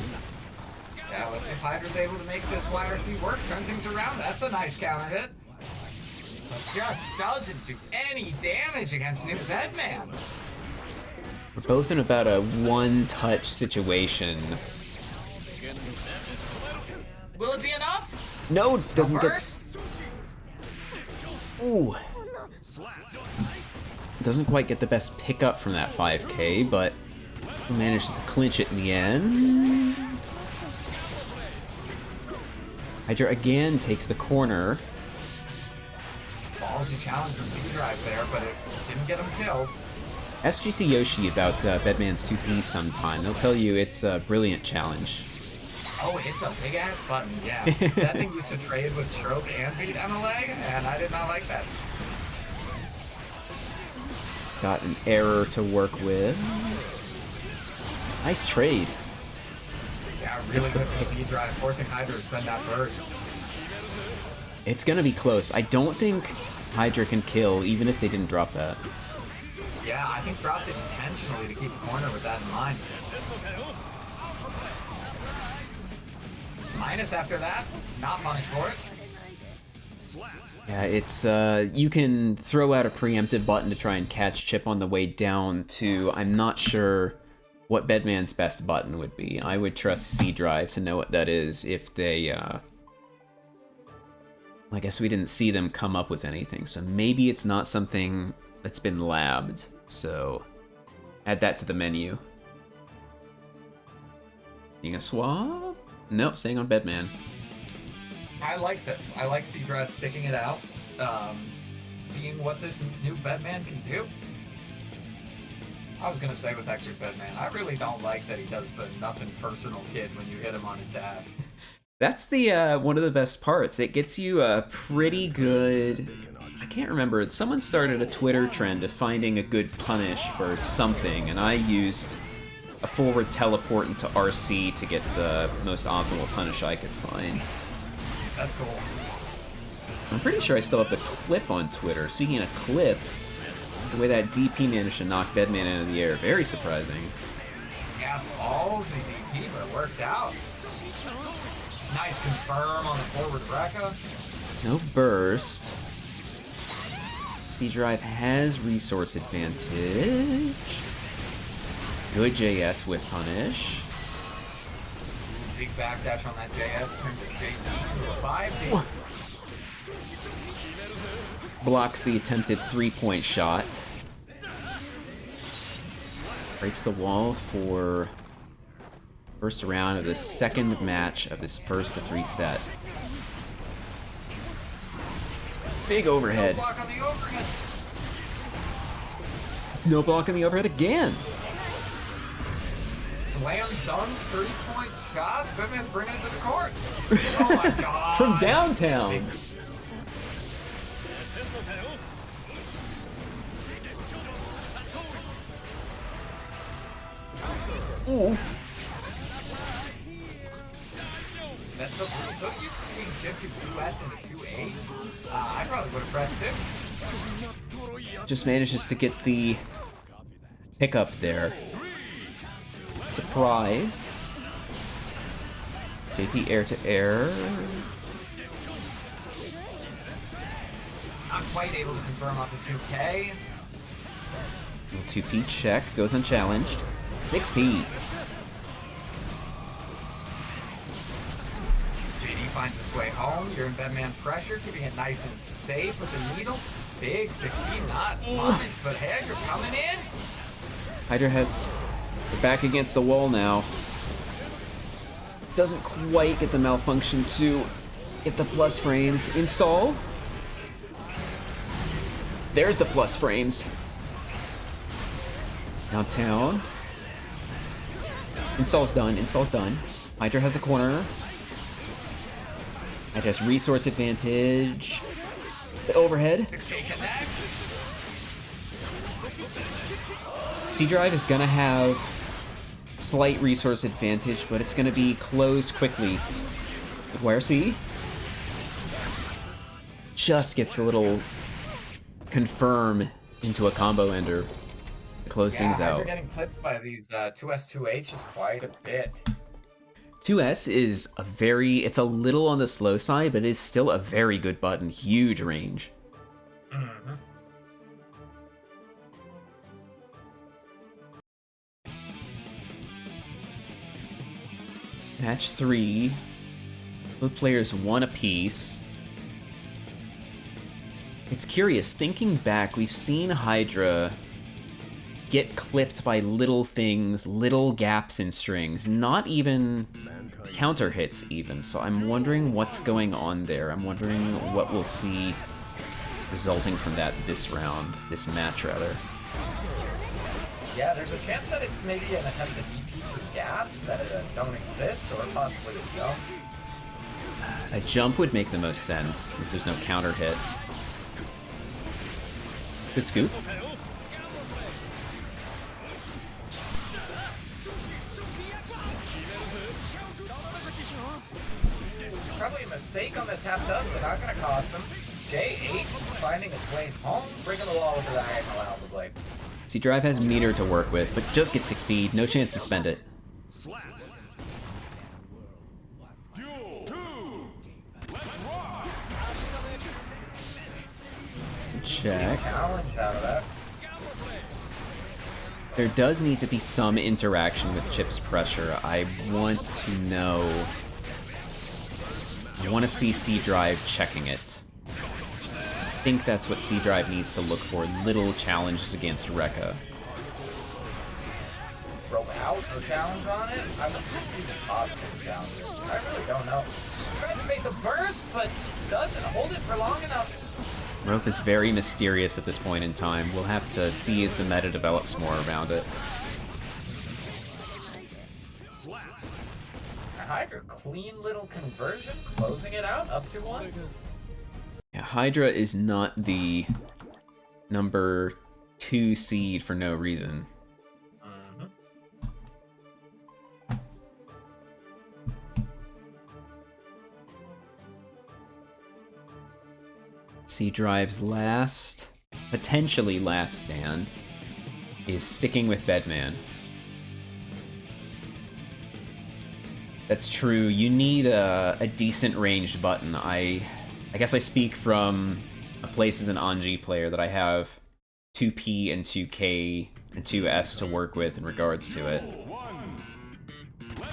Yeah, let's see if Hydra's able to make this YRC work, turn things around. That's a nice counter hit. But just doesn't do any damage against new Bedman. We're both in about a one-touch situation. Will it be enough? No, doesn't get. Ooh. Doesn't quite get the best pickup from that 5k, but manages to clinch it in the end. Hydra again takes the corner. Ballsy challenge from Z-Drive there, but it didn't get him killed. SGC Yoshi about Bedman's 2P sometime. They'll tell you it's a brilliant challenge. Oh, it's a big-ass button, yeah. That thing used to trade with Stroke and beat MLA, and I did not like that. Got an error to work with. Nice trade. Yeah, really good for Z-Drive, forcing Hydra to spend that burst. It's gonna be close. I don't think Hydra can kill, even if they didn't drop that. Yeah, I think dropped it intentionally to keep the corner with that in mind. Minus after that, not punished for it. Yeah, it's, you can throw out a preemptive button to try and catch Chip on the way down to, I'm not sure what Bedman's best button would be. I would trust C-Drive to know what that is if they, I guess we didn't see them come up with anything, so maybe it's not something that's been labbed, so add that to the menu. Being a swap? Nope, staying on Bedman. I like this. I like C-Drive sticking it out, seeing what this new Bedman can do. I was gonna say with extra Bedman, I really don't like that he does the nothing personal kid when you hit him on his dash. That's the one of the best parts. It gets you a pretty good... I can't remember. Someone started a Twitter trend of finding a good punish for something, and I used a forward teleport into RC to get the most optimal punish I could find. That's cool. I'm pretty sure I still have the clip on Twitter. Speaking of clip, the way that DP managed to knock Bedman out of the air, very surprising. Yeah, ballsy DP, but it worked out. Nice confirm on the forward Rekka. No burst. C Drive has resource advantage. Good JS with punish. Big backdash on that JS turns JD into a 5. Blocks the attempted 3-point shot. Breaks the wall for first round of the second match of this first of 3 set. Big overhead. No block on the overhead. No block on the overhead again. Slam dunk, 3-point shots. Batman's bringing it to the court. Oh my god. From downtown. Ooh. That's so used to seeing Jim do 2S into 2A. I probably would have pressed it. Just manages to get the pickup there. Surprise. JP air to air. Not quite able to confirm off the 2K. 2P check, goes unchallenged. 6P. JD finds his way home. You're in Batman pressure, keeping it nice and safe with the needle. Big 6P, not punished, but Hager's coming in. Hydra has the back against the wall now. Doesn't quite get the malfunction to get the plus frames. Install. There's the plus frames. Downtown. Install's done. Install's done. Hydra has the corner. Hydra has resource advantage. The overhead. 6K connect. C Drive is gonna have slight resource advantage, but it's gonna be closed quickly. Where C just gets a little confirm into a combo ender to close things Hydra out. getting clipped by these 2S 2H is quite a bit. 2S is it's a little on the slow side, but it is still a very good button. Huge range. Mm-hmm. Match 3. Both players 1 apiece. It's curious, thinking back, we've seen Hydra get clipped by little things, little gaps in strings, not even counter hits even. So I'm wondering what's going on there. I'm wondering what we'll see resulting from that this match rather. Yeah, there's a chance that it's maybe an attempt to DP for gaps that don't exist, or possibly a jump. A jump would make the most sense, since there's no counter hit. Good scoop. Probably a mistake on the tap dust, but not going to cost him. J8 finding his way home, bringing the wall with the diagonal alpha blade. C Drive has meter to work with, but just gets 6 speed, no chance to spend it. Check. Challenge out of that. There does need to be some interaction with Chip's pressure. I want to know. I want to see C Drive checking it. I think that's what C Drive needs to look for. Little challenges against Rekka. Throw out or challenge on it? I would think it's possible to challenge it. I really don't know. Tries to make the burst, but doesn't hold it for long enough. Rope is very mysterious at this point in time. We'll have to see as the meta develops more around it. Hydra, clean little conversion, closing it out, up to 1. Yeah, Hydra is not the number 2 seed for no reason. C Drive's potentially last stand is sticking with Bedman. That's true. You need a decent ranged button. I guess I speak from a place as an Anji player that I have 2P and 2K and 2S to work with in regards to it.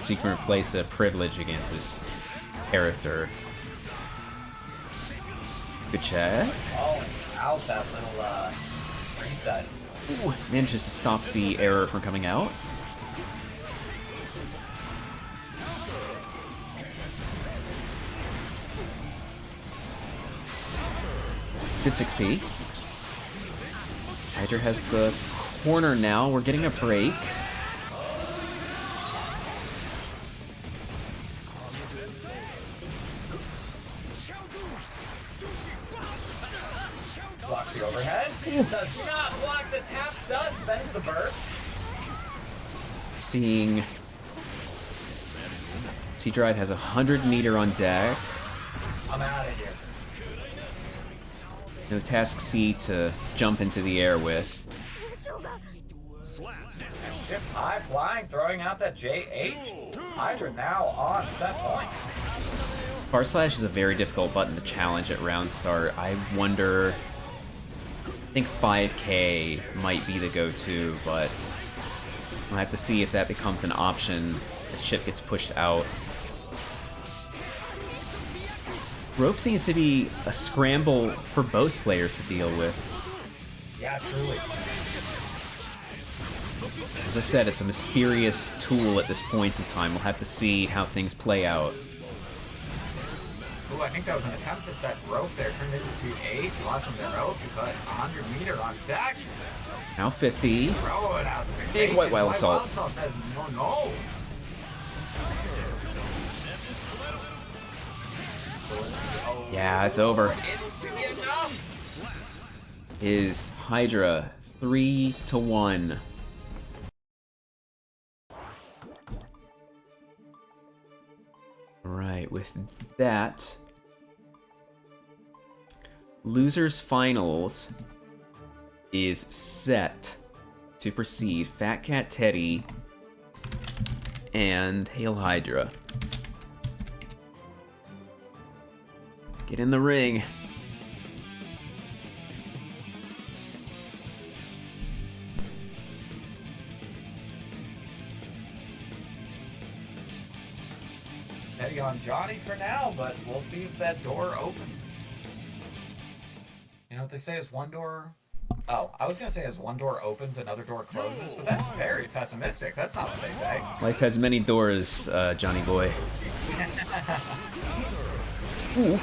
So you can replace a privilege against his character. Good check. Oh, out that little reset. Ooh, manages to stop the error from coming out. Good 6P. Hydra has the corner now. We're getting a break. Blocks the overhead. Does not block the tap. Does spends the burst. Seeing C-Drive has 100 meter on deck. I'm out of here. No task C to jump into the air with. Ship high flying, throwing out that JH. Hydra now on set point. Bar Slash is a very difficult button to challenge at round start. I wonder... I think 5K might be the go-to, but I'll have to see if that becomes an option as Chip gets pushed out. Rope seems to be a scramble for both players to deal with. Yeah, truly. As I said, it's a mysterious tool at this point in time. We'll have to see how things play out. Ooh, I think that was an attempt to set rope there. Turned into 8. Lost him the rope, but 100 meter on deck. Now 50. Throw it out. Big White Wild Assault. Says, no. Yeah, it's over. It'll be enough. Is Hydra 3-1. Alright, with that, Losers Finals is set to proceed. Fatcatteddy and Hail Hydra. Get in the ring. Heavy on Johnny for now, but we'll see if that door opens. You know what they say is one door... Oh, I was going to say as one door opens, another door closes, but that's very pessimistic. That's not what they say. Life has many doors, Johnny boy. Ooh.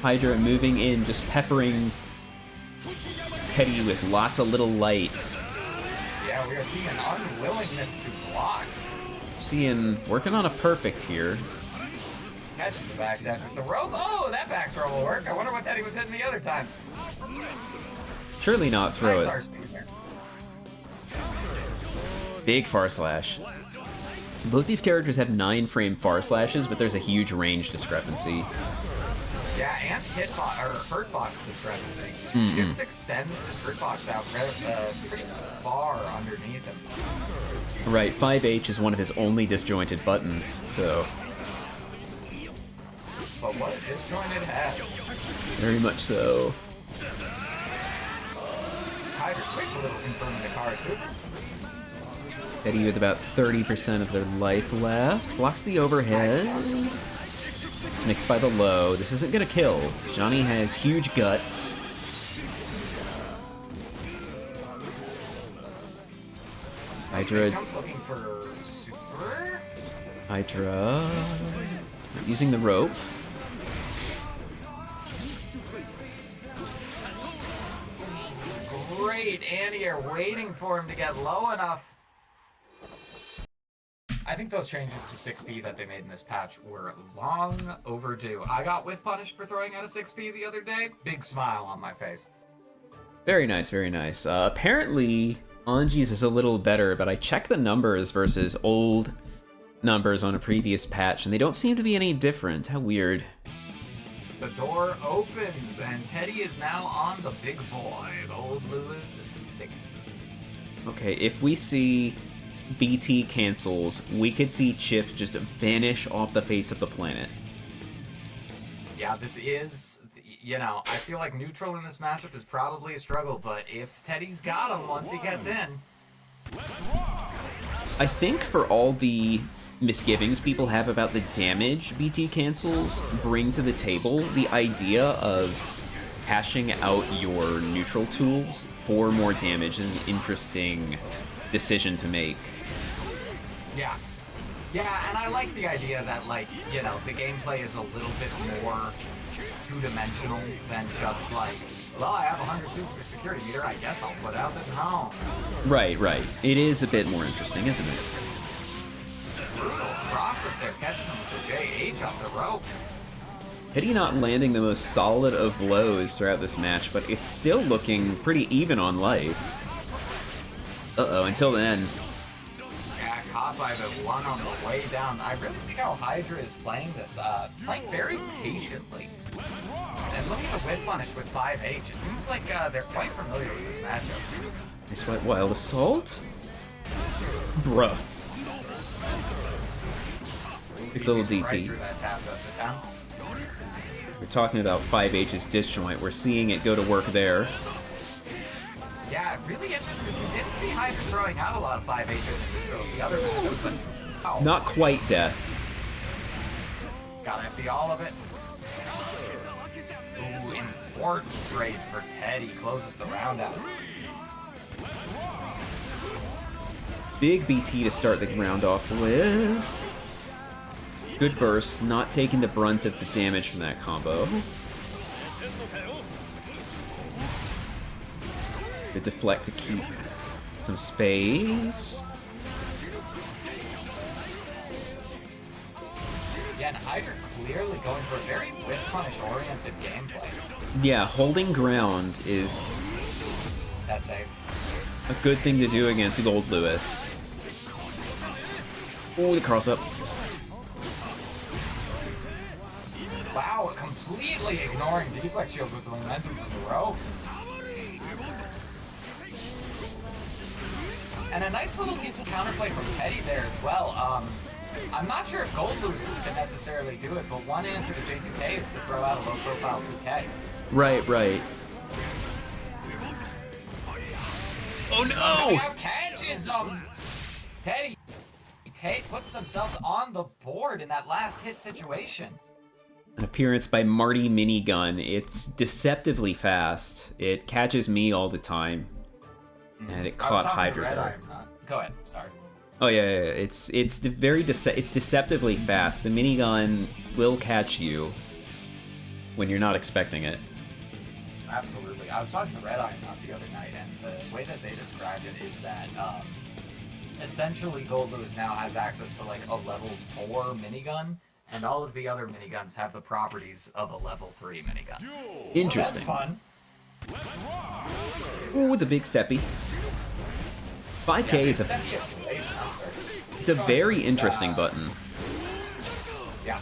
Hydra moving in, just peppering Teddy with lots of little lights. Yeah, we are seeing an unwillingness to block. Working on a perfect here. Catches the back dash with the rope. Oh, that back throw will work. I wonder what Teddy was hitting the other time. Surely not throw Nice it. RC there. Big far slash. Both these characters have 9-frame far slashes, but there's a huge range discrepancy. Yeah, and hurtbox discrepancy. Chips extends his hurtbox out pretty far underneath him. Right, 5H is one of his only disjointed buttons, so... But what a disjointed head. Very much so. Hydra quick little confirming the car super. Eddie with about 30% of their life left. Blocks the overhead. It's mixed by the low. This isn't gonna kill. Johnny has huge guts. Hydra. Looking for super. Hydra. Using the rope. Great anti-air, waiting for him to get low enough. I think those changes to 6P that they made in this patch were long overdue. I got with punished for throwing out a 6P the other day. Big smile on my face. Very nice, very nice. Apparently, Anji's is a little better, but I checked the numbers versus old numbers on a previous patch, and they don't seem to be any different. How weird. The door opens, and Teddy is now on the big boy, the old Lewis Dickinson. Okay, if we see BT cancels, we could see chips just vanish off the face of the planet. Yeah, this is, you know, I feel like neutral in this matchup is probably a struggle, but if Teddy's got him once he gets in. I think for all the misgivings people have about the damage BT cancels bring to the table, the idea of hashing out your neutral tools for more damage is an interesting decision to make. Yeah. Yeah, and I like the idea that, like, you know, the gameplay is a little bit more two-dimensional than just like, well, I have 100 super security meter, I guess I'll put out the home. Right, right. It is a bit more interesting, isn't it? Brutal cross up there, catches him with the JH off the rope. Teddy not landing the most solid of blows throughout this match, but it's still looking pretty even on life. Uh-oh, until then. Yeah, caught by the one on the way down. I really think how Hydra is playing this, playing very patiently. And looking to whip punish with 5H, it seems like they're quite familiar with this matchup. Nice white wild assault? Bruh. Big little DP. Right through that tap dust attempt. We're talking about 5H's disjoint. We're seeing it go to work there. Yeah, really interesting because we didn't see Hydra throwing out a lot of 5H's in the other matchup, but oh. Not quite death. Got empty all of it. Ooh, important trade for Teddy. Closes the round out. Big BT to start the round off with. Good burst, not taking the brunt of the damage from that combo. Good deflect to keep some space. Yeah, and Hydra clearly going for a very whip punish oriented gameplay. Yeah, holding ground is That's safe. a good thing to do against Gold Lewis. Oh, the cross up. Wow, completely ignoring deflect shield with the momentum from the rope. And a nice little piece of counterplay from Teddy there as well. I'm not sure if Gold Lewis's can necessarily do it, but one answer to J2K is to throw out a low-profile 2K. Right, right. Oh no! Now catches Teddy puts themselves on the board in that last hit situation. An appearance by Marty Minigun. It's deceptively fast. It catches me all the time. And it caught Hydra there. Go ahead, sorry. Oh yeah, yeah, yeah. It's deceptively fast. The minigun will catch you when you're not expecting it. Absolutely. I was talking to Red Eye the other night, and the way that they described it is that essentially Gold Lewis now has access to like a level 4 minigun, and all of the other miniguns have the properties of a level 3 minigun. Interesting. So that's fun. Ooh, with the big steppy. 5K is it's a very interesting button. Yeah.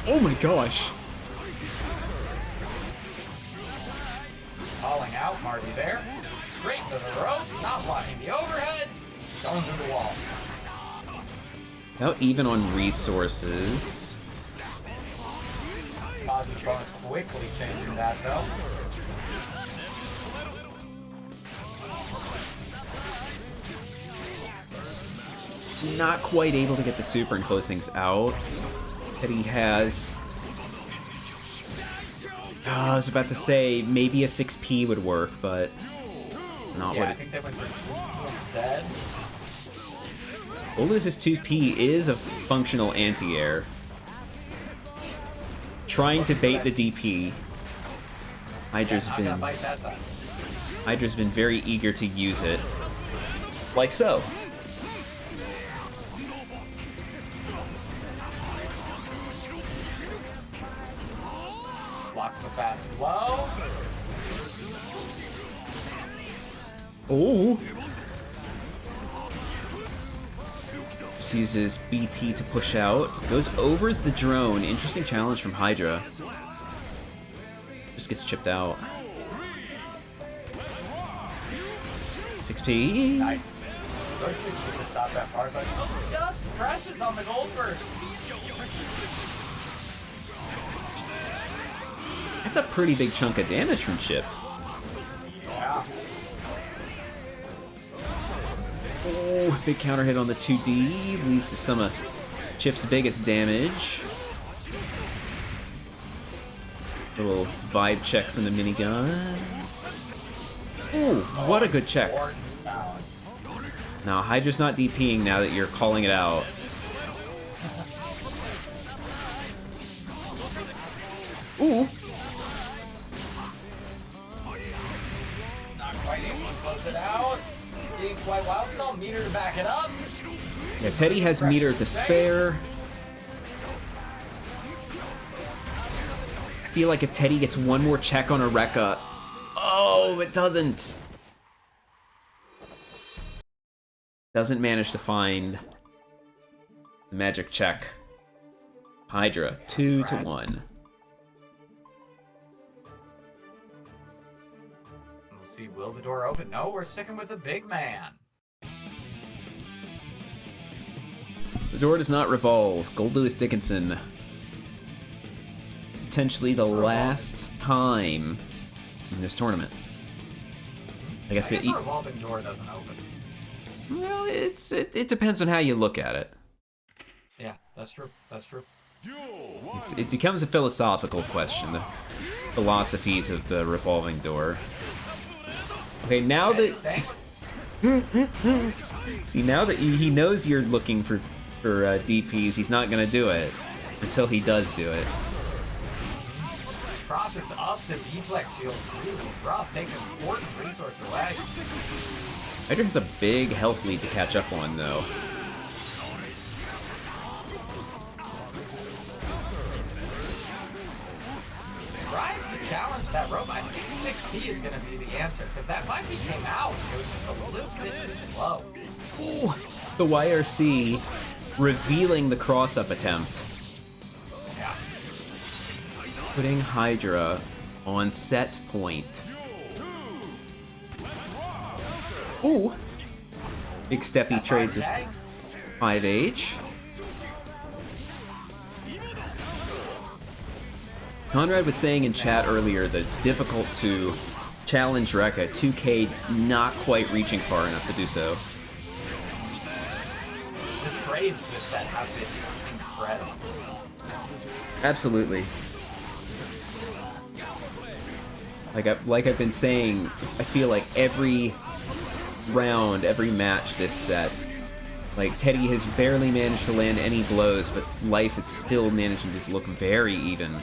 Oh my gosh. Calling out Marty there. Straight to the rope, not blocking the overhead. Going through the wall. Now even on resources. Positive bonus quickly changing that though. Not quite able to get the super and close things out. Teddy has... I was about to say maybe a 6P would work, but it's not what I think they went for 2P instead. Goldlewis' 2P is a functional anti-air. Trying to bait the DP. Hydra's been very eager to use it. Like so. Blocks the fast blow. Oh. Just uses BT to push out. Goes over the drone. Interesting challenge from Hydra. Just gets chipped out. Takes XP. Nice. Good 60 to stop that far. It's like, oh, just precious on the gold burst. That's a pretty big chunk of damage from Chip. Yeah. Oh, big counter hit on the 2D leads to some of Chip's biggest damage. Little vibe check from the minigun. Ooh, what a good check. Now, Hydra's not DPing now that you're calling it out. Ooh. Not quite able to close it out. Being quite wild, saw meter to back it up. Yeah, Teddy has meter to spare. I feel like if Teddy gets one more check on a Rekka... Oh, it doesn't! Doesn't manage to find the magic check. Hydra, 2-1. We'll see, will the door open? No, we're sticking with the big man. The door does not revolve. Gold Lewis Dickinson. Potentially the last time in this tournament. I guess the revolving door doesn't open. Well, it depends on how you look at it. Yeah, that's true. That's true. It becomes a philosophical question, the philosophies of the revolving door. Okay, now that... See, now that he knows you're looking for DPs, he's not gonna do it until he does do it. Crosses up the deflect shield. Really rough. Takes an important resource away. Hydra has a big health lead to catch up on, though. Tries to challenge that rope. I think 6P is going to be the answer, because that 5P came out. It was just a little bit too slow. Ooh, the YRC revealing the cross-up attempt. Yeah. Putting Hydra on set point. Ooh. Big Steppy trades with 5H. Conrad was saying in chat earlier that it's difficult to challenge Rekka, 2K not quite reaching far enough to do so. The trades this set have been incredible. Absolutely. Like I've been saying, I feel like every round, every match this set, like Teddy has barely managed to land any blows, but life is still managing to look very even.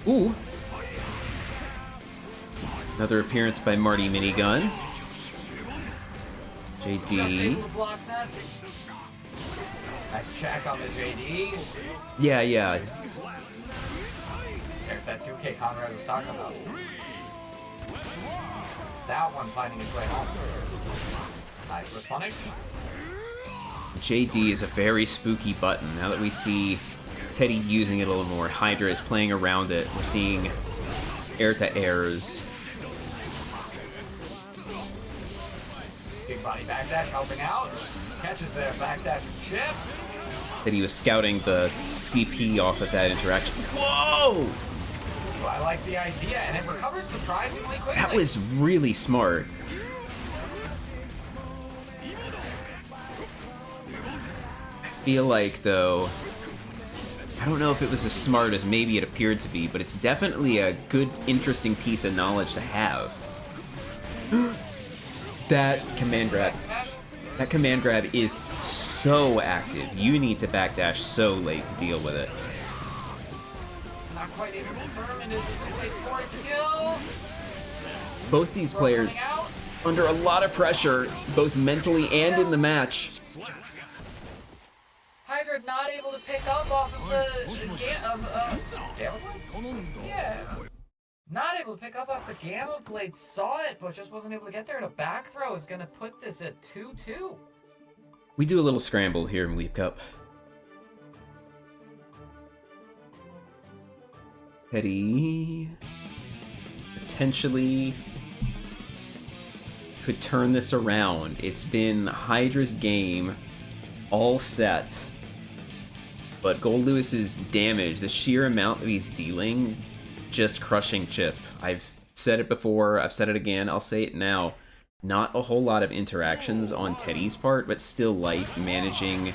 Ooh. Another appearance by Marty Minigun. JD. Nice check on the JD. Yeah. There's that 2K Conrad was talking about. That one finding his way home. Nice with punish. JD is a very spooky button. Now that we see Teddy using it a little more, Hydra is playing around it. We're seeing air-to-airs. Big body backdash helping out. Catches the backdash chip. That he was scouting the DP off of that interaction. Whoa! Ooh, I like the idea, and it recovers surprisingly quickly. That was really smart. I feel like, though, I don't know if it was as smart as maybe it appeared to be, but it's definitely a good, interesting piece of knowledge to have. That command grab. That command grab is so active. You need to backdash so late to deal with it. Not quite able to confirm into the 684 kill. Both these players under a lot of pressure, both mentally and in the match. Hydra not able to pick up off of the yeah. Not able to pick up off the Gamma Blade, saw it, but just wasn't able to get there. And a back throw is going to put this at 2-2. We do a little scramble here in WeebCup. Teddy potentially could turn this around. It's been Hydra's game all set. But Gold Lewis's damage, the sheer amount that he's dealing, just crushing Chip. I've said it before, I've said it again, I'll say it now. Not a whole lot of interactions on Teddy's part, but still life managing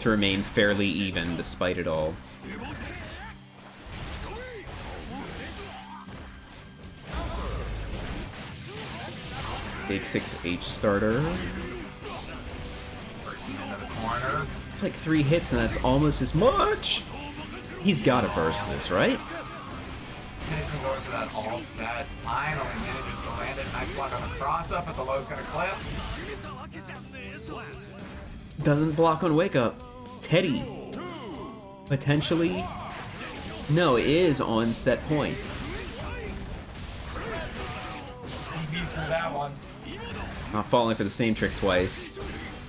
to remain fairly even despite it all. Big 6H starter. It's like 3 hits and that's almost as much! He's gotta burst this, right? He's gonna go into that all set. Finally manages to land it. Nice block on the cross up, but the low's gonna clip. Doesn't block on wake up. Teddy. Potentially. No, it is on set point. He beats through that one. Not falling for the same trick twice.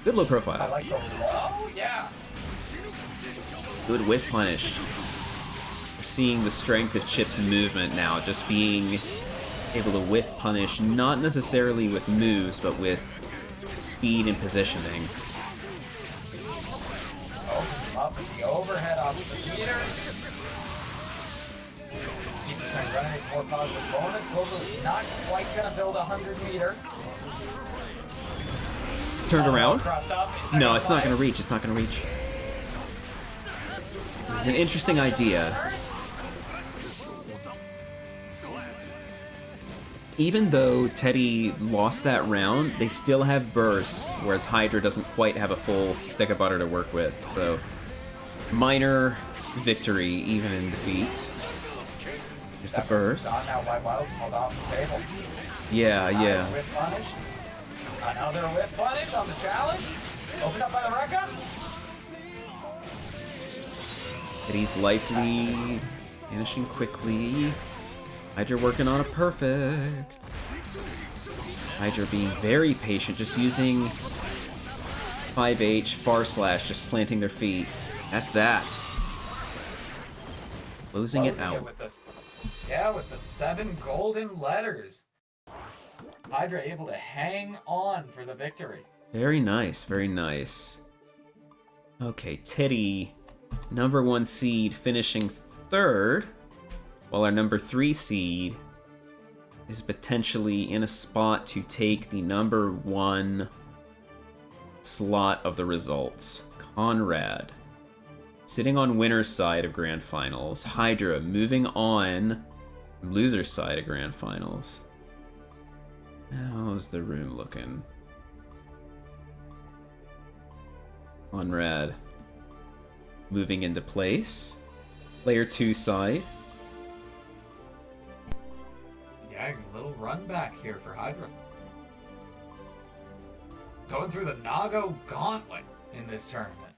Good low I profile. like the low, yeah. Good whiff punish. We're seeing the strength of Chip's movement now, just being able to whiff punish, not necessarily with moves, but with speed and positioning. Opens up with the overhead off the meter. Keeps trying to run a more positive bonus. Goldblum's not quite gonna build a 100-meter. Turned around? Up, No, it's not going to reach. It's not going to reach. It's an interesting idea. Even though Teddy lost that round, they still have bursts, whereas Hydra doesn't quite have a full stick of butter to work with. So, minor victory, even in defeat. Here's the burst. Now by Wilds held off the table. Yeah, yeah. Whip punish. Another whip punish on the challenge. Open up by the Rekka. Teddy's life lead, finishing quickly. Hydra working on a perfect. Hydra being very patient, just using 5H, far slash, just planting their feet. That's that. Closing it out. With the 7 golden letters. Hydra able to hang on for the victory. Very nice, very nice. Okay, Teddy, number 1 seed, finishing 3rd, while our number 3 seed is potentially in a spot to take the number 1 slot of the results. Conrad, sitting on winner's side of Grand Finals. Hydra moving on loser's side of Grand Finals. How's the room looking? Conrad moving into place. Player 2 side. Yeah, a little run back here for Hydra. Going through the Nago gauntlet in this tournament.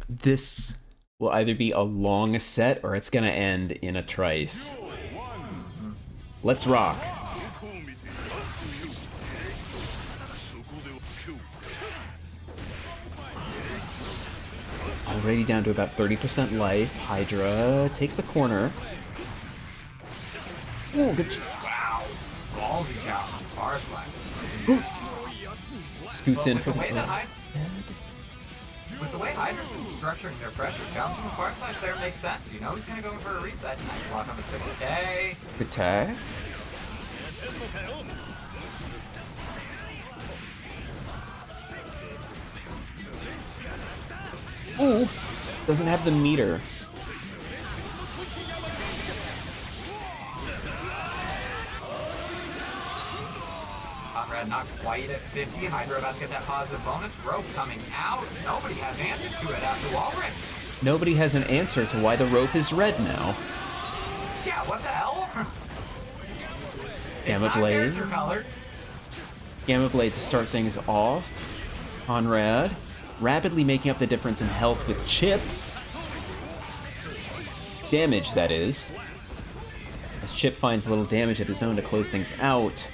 This will either be a long set or it's gonna end in a trice. Let's rock. Already down to about 30% life. Hydra takes the corner. Ooh, good. Wow. Ballsy shot on far slack. Scoots in for the With the way Hydra's been structuring their pressure, challenging the far slash there makes sense. You know he's gonna go in for a reset. Nice block on the 6K. Good tag. Ooh, doesn't have the meter. Conrad not quite at 50. Hydra about to get that positive bonus. Rope coming out. Nobody has answers to it after Walrus. Nobody has an answer to why the rope is red now. Yeah, what the hell? Gamma it's not Blade. character colored. Gamma Blade to start things off. Conrad rapidly making up the difference in health with Chip. Damage, that is. As Chip finds a little damage of his own to close things out.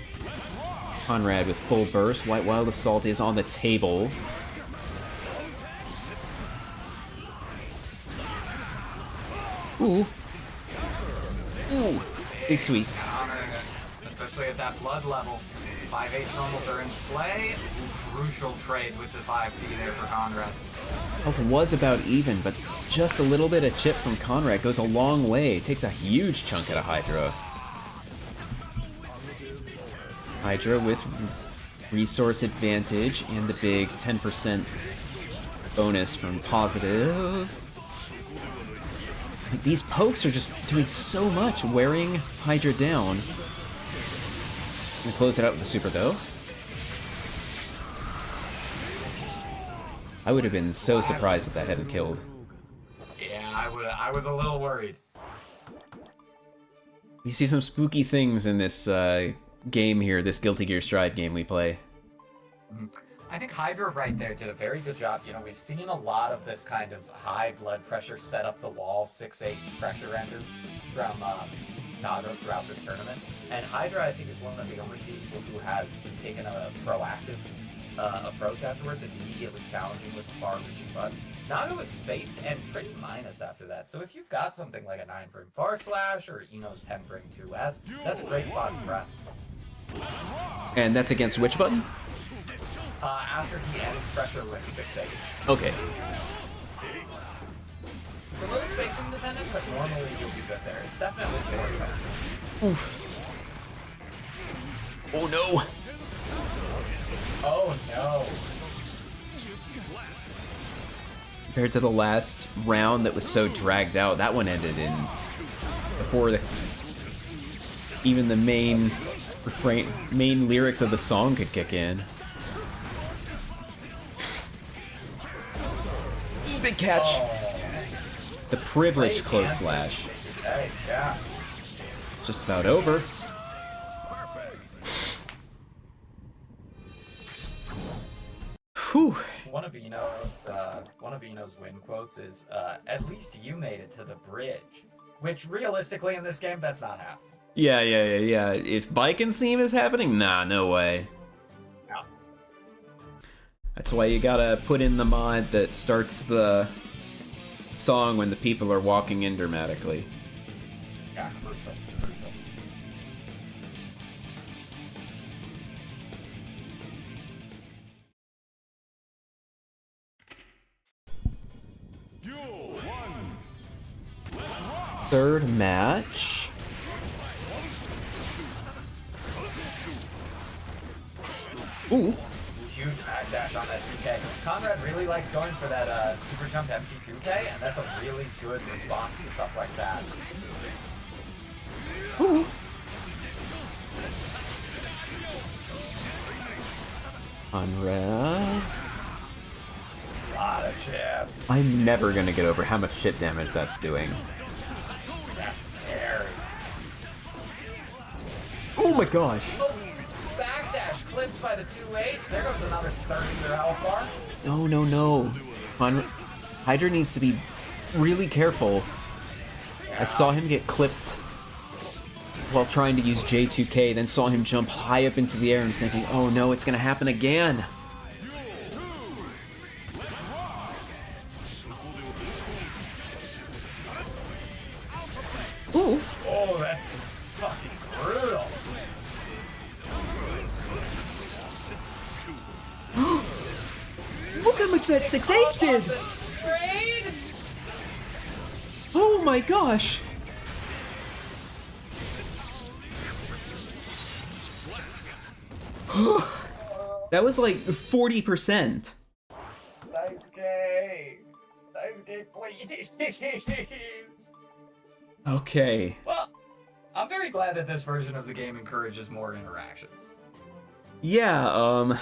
Conrad with full burst. White Wild Assault is on the table. Ooh. Ooh. Big sweep. Especially at that blood level. 5H normals are in play. Crucial trade with the 5P there for Conrad. Health was about even, but just a little bit of chip from Conrad goes a long way. Takes a huge chunk out of Hydra. Hydra with resource advantage and the big 10% bonus from positive. These pokes are just doing so much, wearing Hydra down. Gonna close it out with the super though. I would have been so surprised if that hadn't killed. Yeah, I was a little worried. We see some spooky things in this game here, this Guilty Gear Strive game we play. I think Hydra right there did a very good job. You know, we've seen a lot of this kind of high blood pressure set up the wall, 6-8 pressure render from Naga throughout this tournament. And Hydra, I think, is one of the only people who has taken a proactive approach afterwards, immediately challenging with a far-reaching button. Naga was spaced and pretty minus after that. So if you've got something like a 9-frame far slash or Eno's 10-frame 2S, that's a great spot to press. And that's against which button? After he ends pressure with 6-8. Okay. It's a little space independent, but normally you'll be good there. It's definitely more fun. Oof. Oh no! Oh no! Compared to the last round that was so dragged out, that one ended in before even the main lyrics of the song could kick in. Ooh, big catch! Oh. The privileged close slash. Hey, yeah. Just about over. Whew. One of Eno's win quotes is, "At least you made it to the bridge," which realistically in this game, that's not happening. Yeah. If Bike and Seam is happening, nah, no way. No. That's why you gotta put in the mod that starts the song when the people are walking in dramatically. Yeah, crucial. Third match. Ooh. Huge backdash on that 2K. Conrad really likes going for that super jump empty 2K, and that's a really good response to stuff like that. Ooh. Conrad. Lot of chip. I'm never gonna get over how much shit damage that's doing. That's scary. Oh my gosh. Oh, backdash clipped by the 2H. There goes another 30 to their health bar. No. Hydra needs to be really careful. I saw him get clipped while trying to use J2K, then saw him jump high up into the air and thinking, oh no, it's gonna happen again. Ooh. Oh, that's fucking brutal. Look how much that 6H did! Trade? Oh my gosh! That was like 40%. Nice game. Nice game, please. Okay. Well, I'm very glad that this version of the game encourages more interactions. Yeah,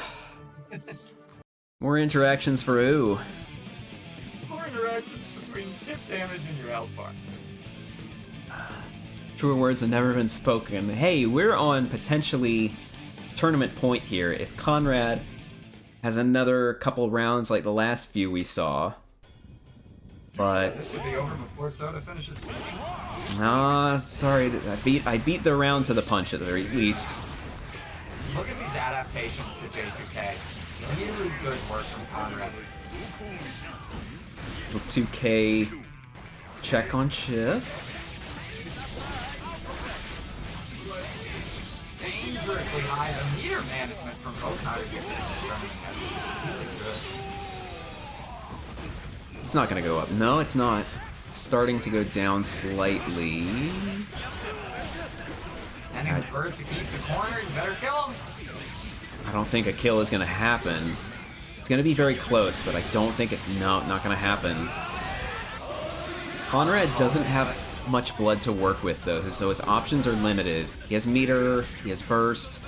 more interactions for who? More interactions between chip damage and your health bar. Truer words have never been spoken. Hey, we're on potentially tournament point here. If Conrad has another couple rounds like the last few we saw. But This would be over before Soda finishes speaking. sorry, I beat the round to the punch at the very least. Look at these adaptations expectations to J2K. Really good work from Conrad. With 2K check on chip. Dangerously high. The meter management from both Naruto has been really good. It's not gonna go up. No, it's not. It's starting to go down slightly. And he prefers to keep the corner. You better kill him. I don't think a kill is gonna happen. It's gonna be very close, but I don't think it. No, not gonna happen. Conrad doesn't have much blood to work with though, so his options are limited. He has meter, he has burst.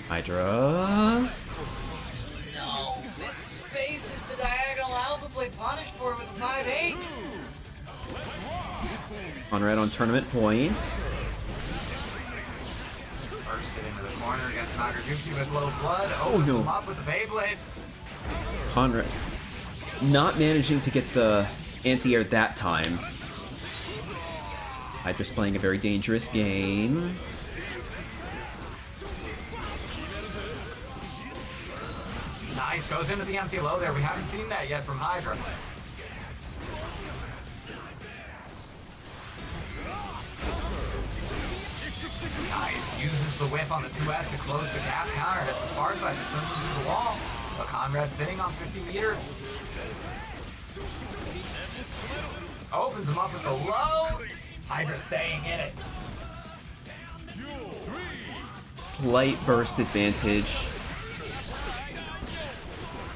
Hydra. No, this space is the diagonal alpha play punished for with a 5-8. Conrad on tournament point. Burst it into the corner against Nagaruki with low blood. Oh, no. Him up with the Beyblade. Conrad not managing to get the anti-air that time. Hydra's playing a very dangerous game. Nice, goes into the empty low there. We haven't seen that yet from Hydra. Nice, uses the whiff on the 2S to close the gap counter. Hits the far side, it turns into the wall. But Conrad sitting on 50 meter. Opens him up with the low. Hydra staying in it. Slight burst advantage.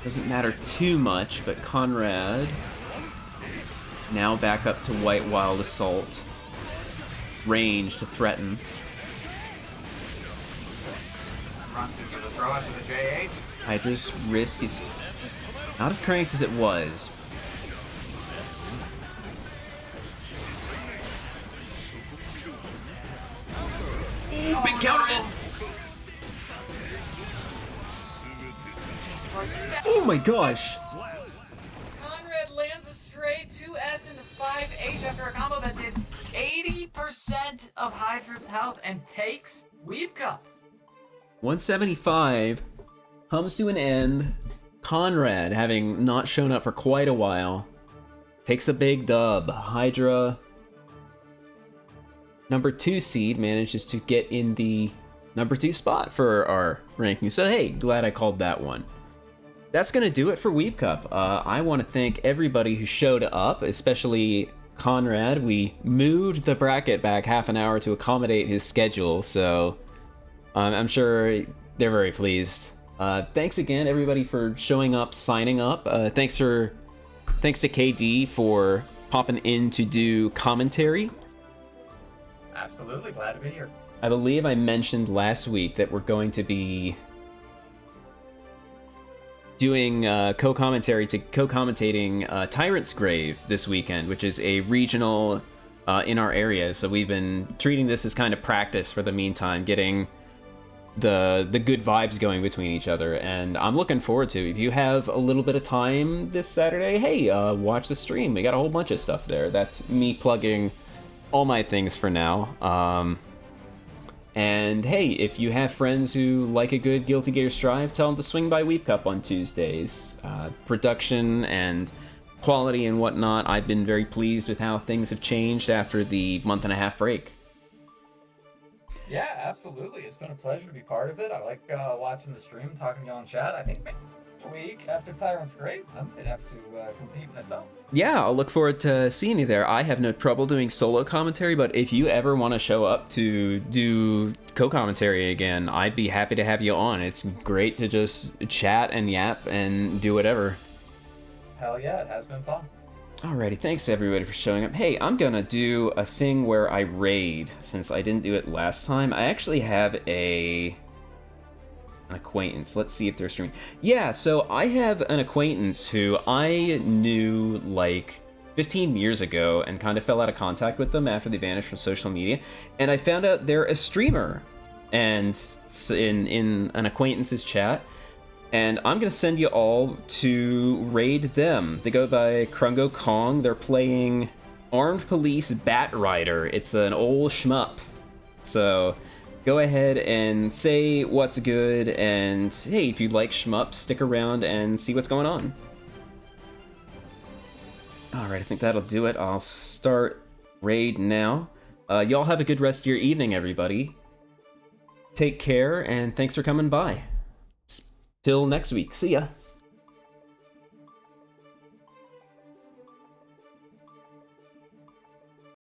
Doesn't matter too much, but Conrad now back up to White Wild Assault. Range to threaten. Runs into the throw after the JH. Hydra's risk is not as cranked as it was. Ooh, big counter hit! Oh my gosh! Conrad lands a stray 2S into 5H after a combo that did 80% of Hydra's health and takes WeebCup. 175 comes to an end. Conrad, having not shown up for quite a while, takes a big dub. Hydra, number 2 seed, manages to get in the number 2 spot for our ranking. So hey, glad I called that one. That's gonna do it for WeebCup. I want to thank everybody who showed up, especially Conrad. We moved the bracket back half an hour to accommodate his schedule, so I'm sure they're very pleased. Thanks again, everybody, for showing up, signing up. Thanks to KD for popping in to do commentary. Absolutely, glad to be here. I believe I mentioned last week that we're going to be doing co-commentating Tyrant's Grave this weekend, which is a regional in our area. So we've been treating this as kind of practice for the meantime, getting the good vibes going between each other, and I'm looking forward to it. If you have a little bit of time this Saturday, hey, watch the stream. We got a whole bunch of stuff there. That's me plugging all my things for now. And hey, if you have friends who like a good Guilty Gear Strive, tell them to swing by WeebCup on Tuesdays. Production and quality and whatnot, I've been very pleased with how things have changed after the month-and-a-half break. Yeah, absolutely. It's been a pleasure to be part of it. I like watching the stream, talking to you on chat. I think next week after Tyrant's Grave, I might have to compete myself. Yeah, I'll look forward to seeing you there. I have no trouble doing solo commentary, but if you ever want to show up to do co-commentary again, I'd be happy to have you on. It's great to just chat and yap and do whatever. Hell yeah, it has been fun. Alrighty, thanks everybody for showing up. Hey, I'm gonna do a thing where I raid, since I didn't do it last time. I actually have an acquaintance. Let's see if they're streaming. Yeah, so I have an acquaintance who I knew like 15 years ago and kind of fell out of contact with them after they vanished from social media. And I found out they're a streamer and in an acquaintance's chat. And I'm going to send you all to raid them. They go by Krungo Kong. They're playing Armed Police Bat Rider. It's an old shmup. So go ahead and say what's good, and hey, if you like shmups, stick around and see what's going on. Alright, I think that'll do it. I'll start raid now. Y'all have a good rest of your evening, everybody. Take care, and thanks for coming by. Till next week. See ya.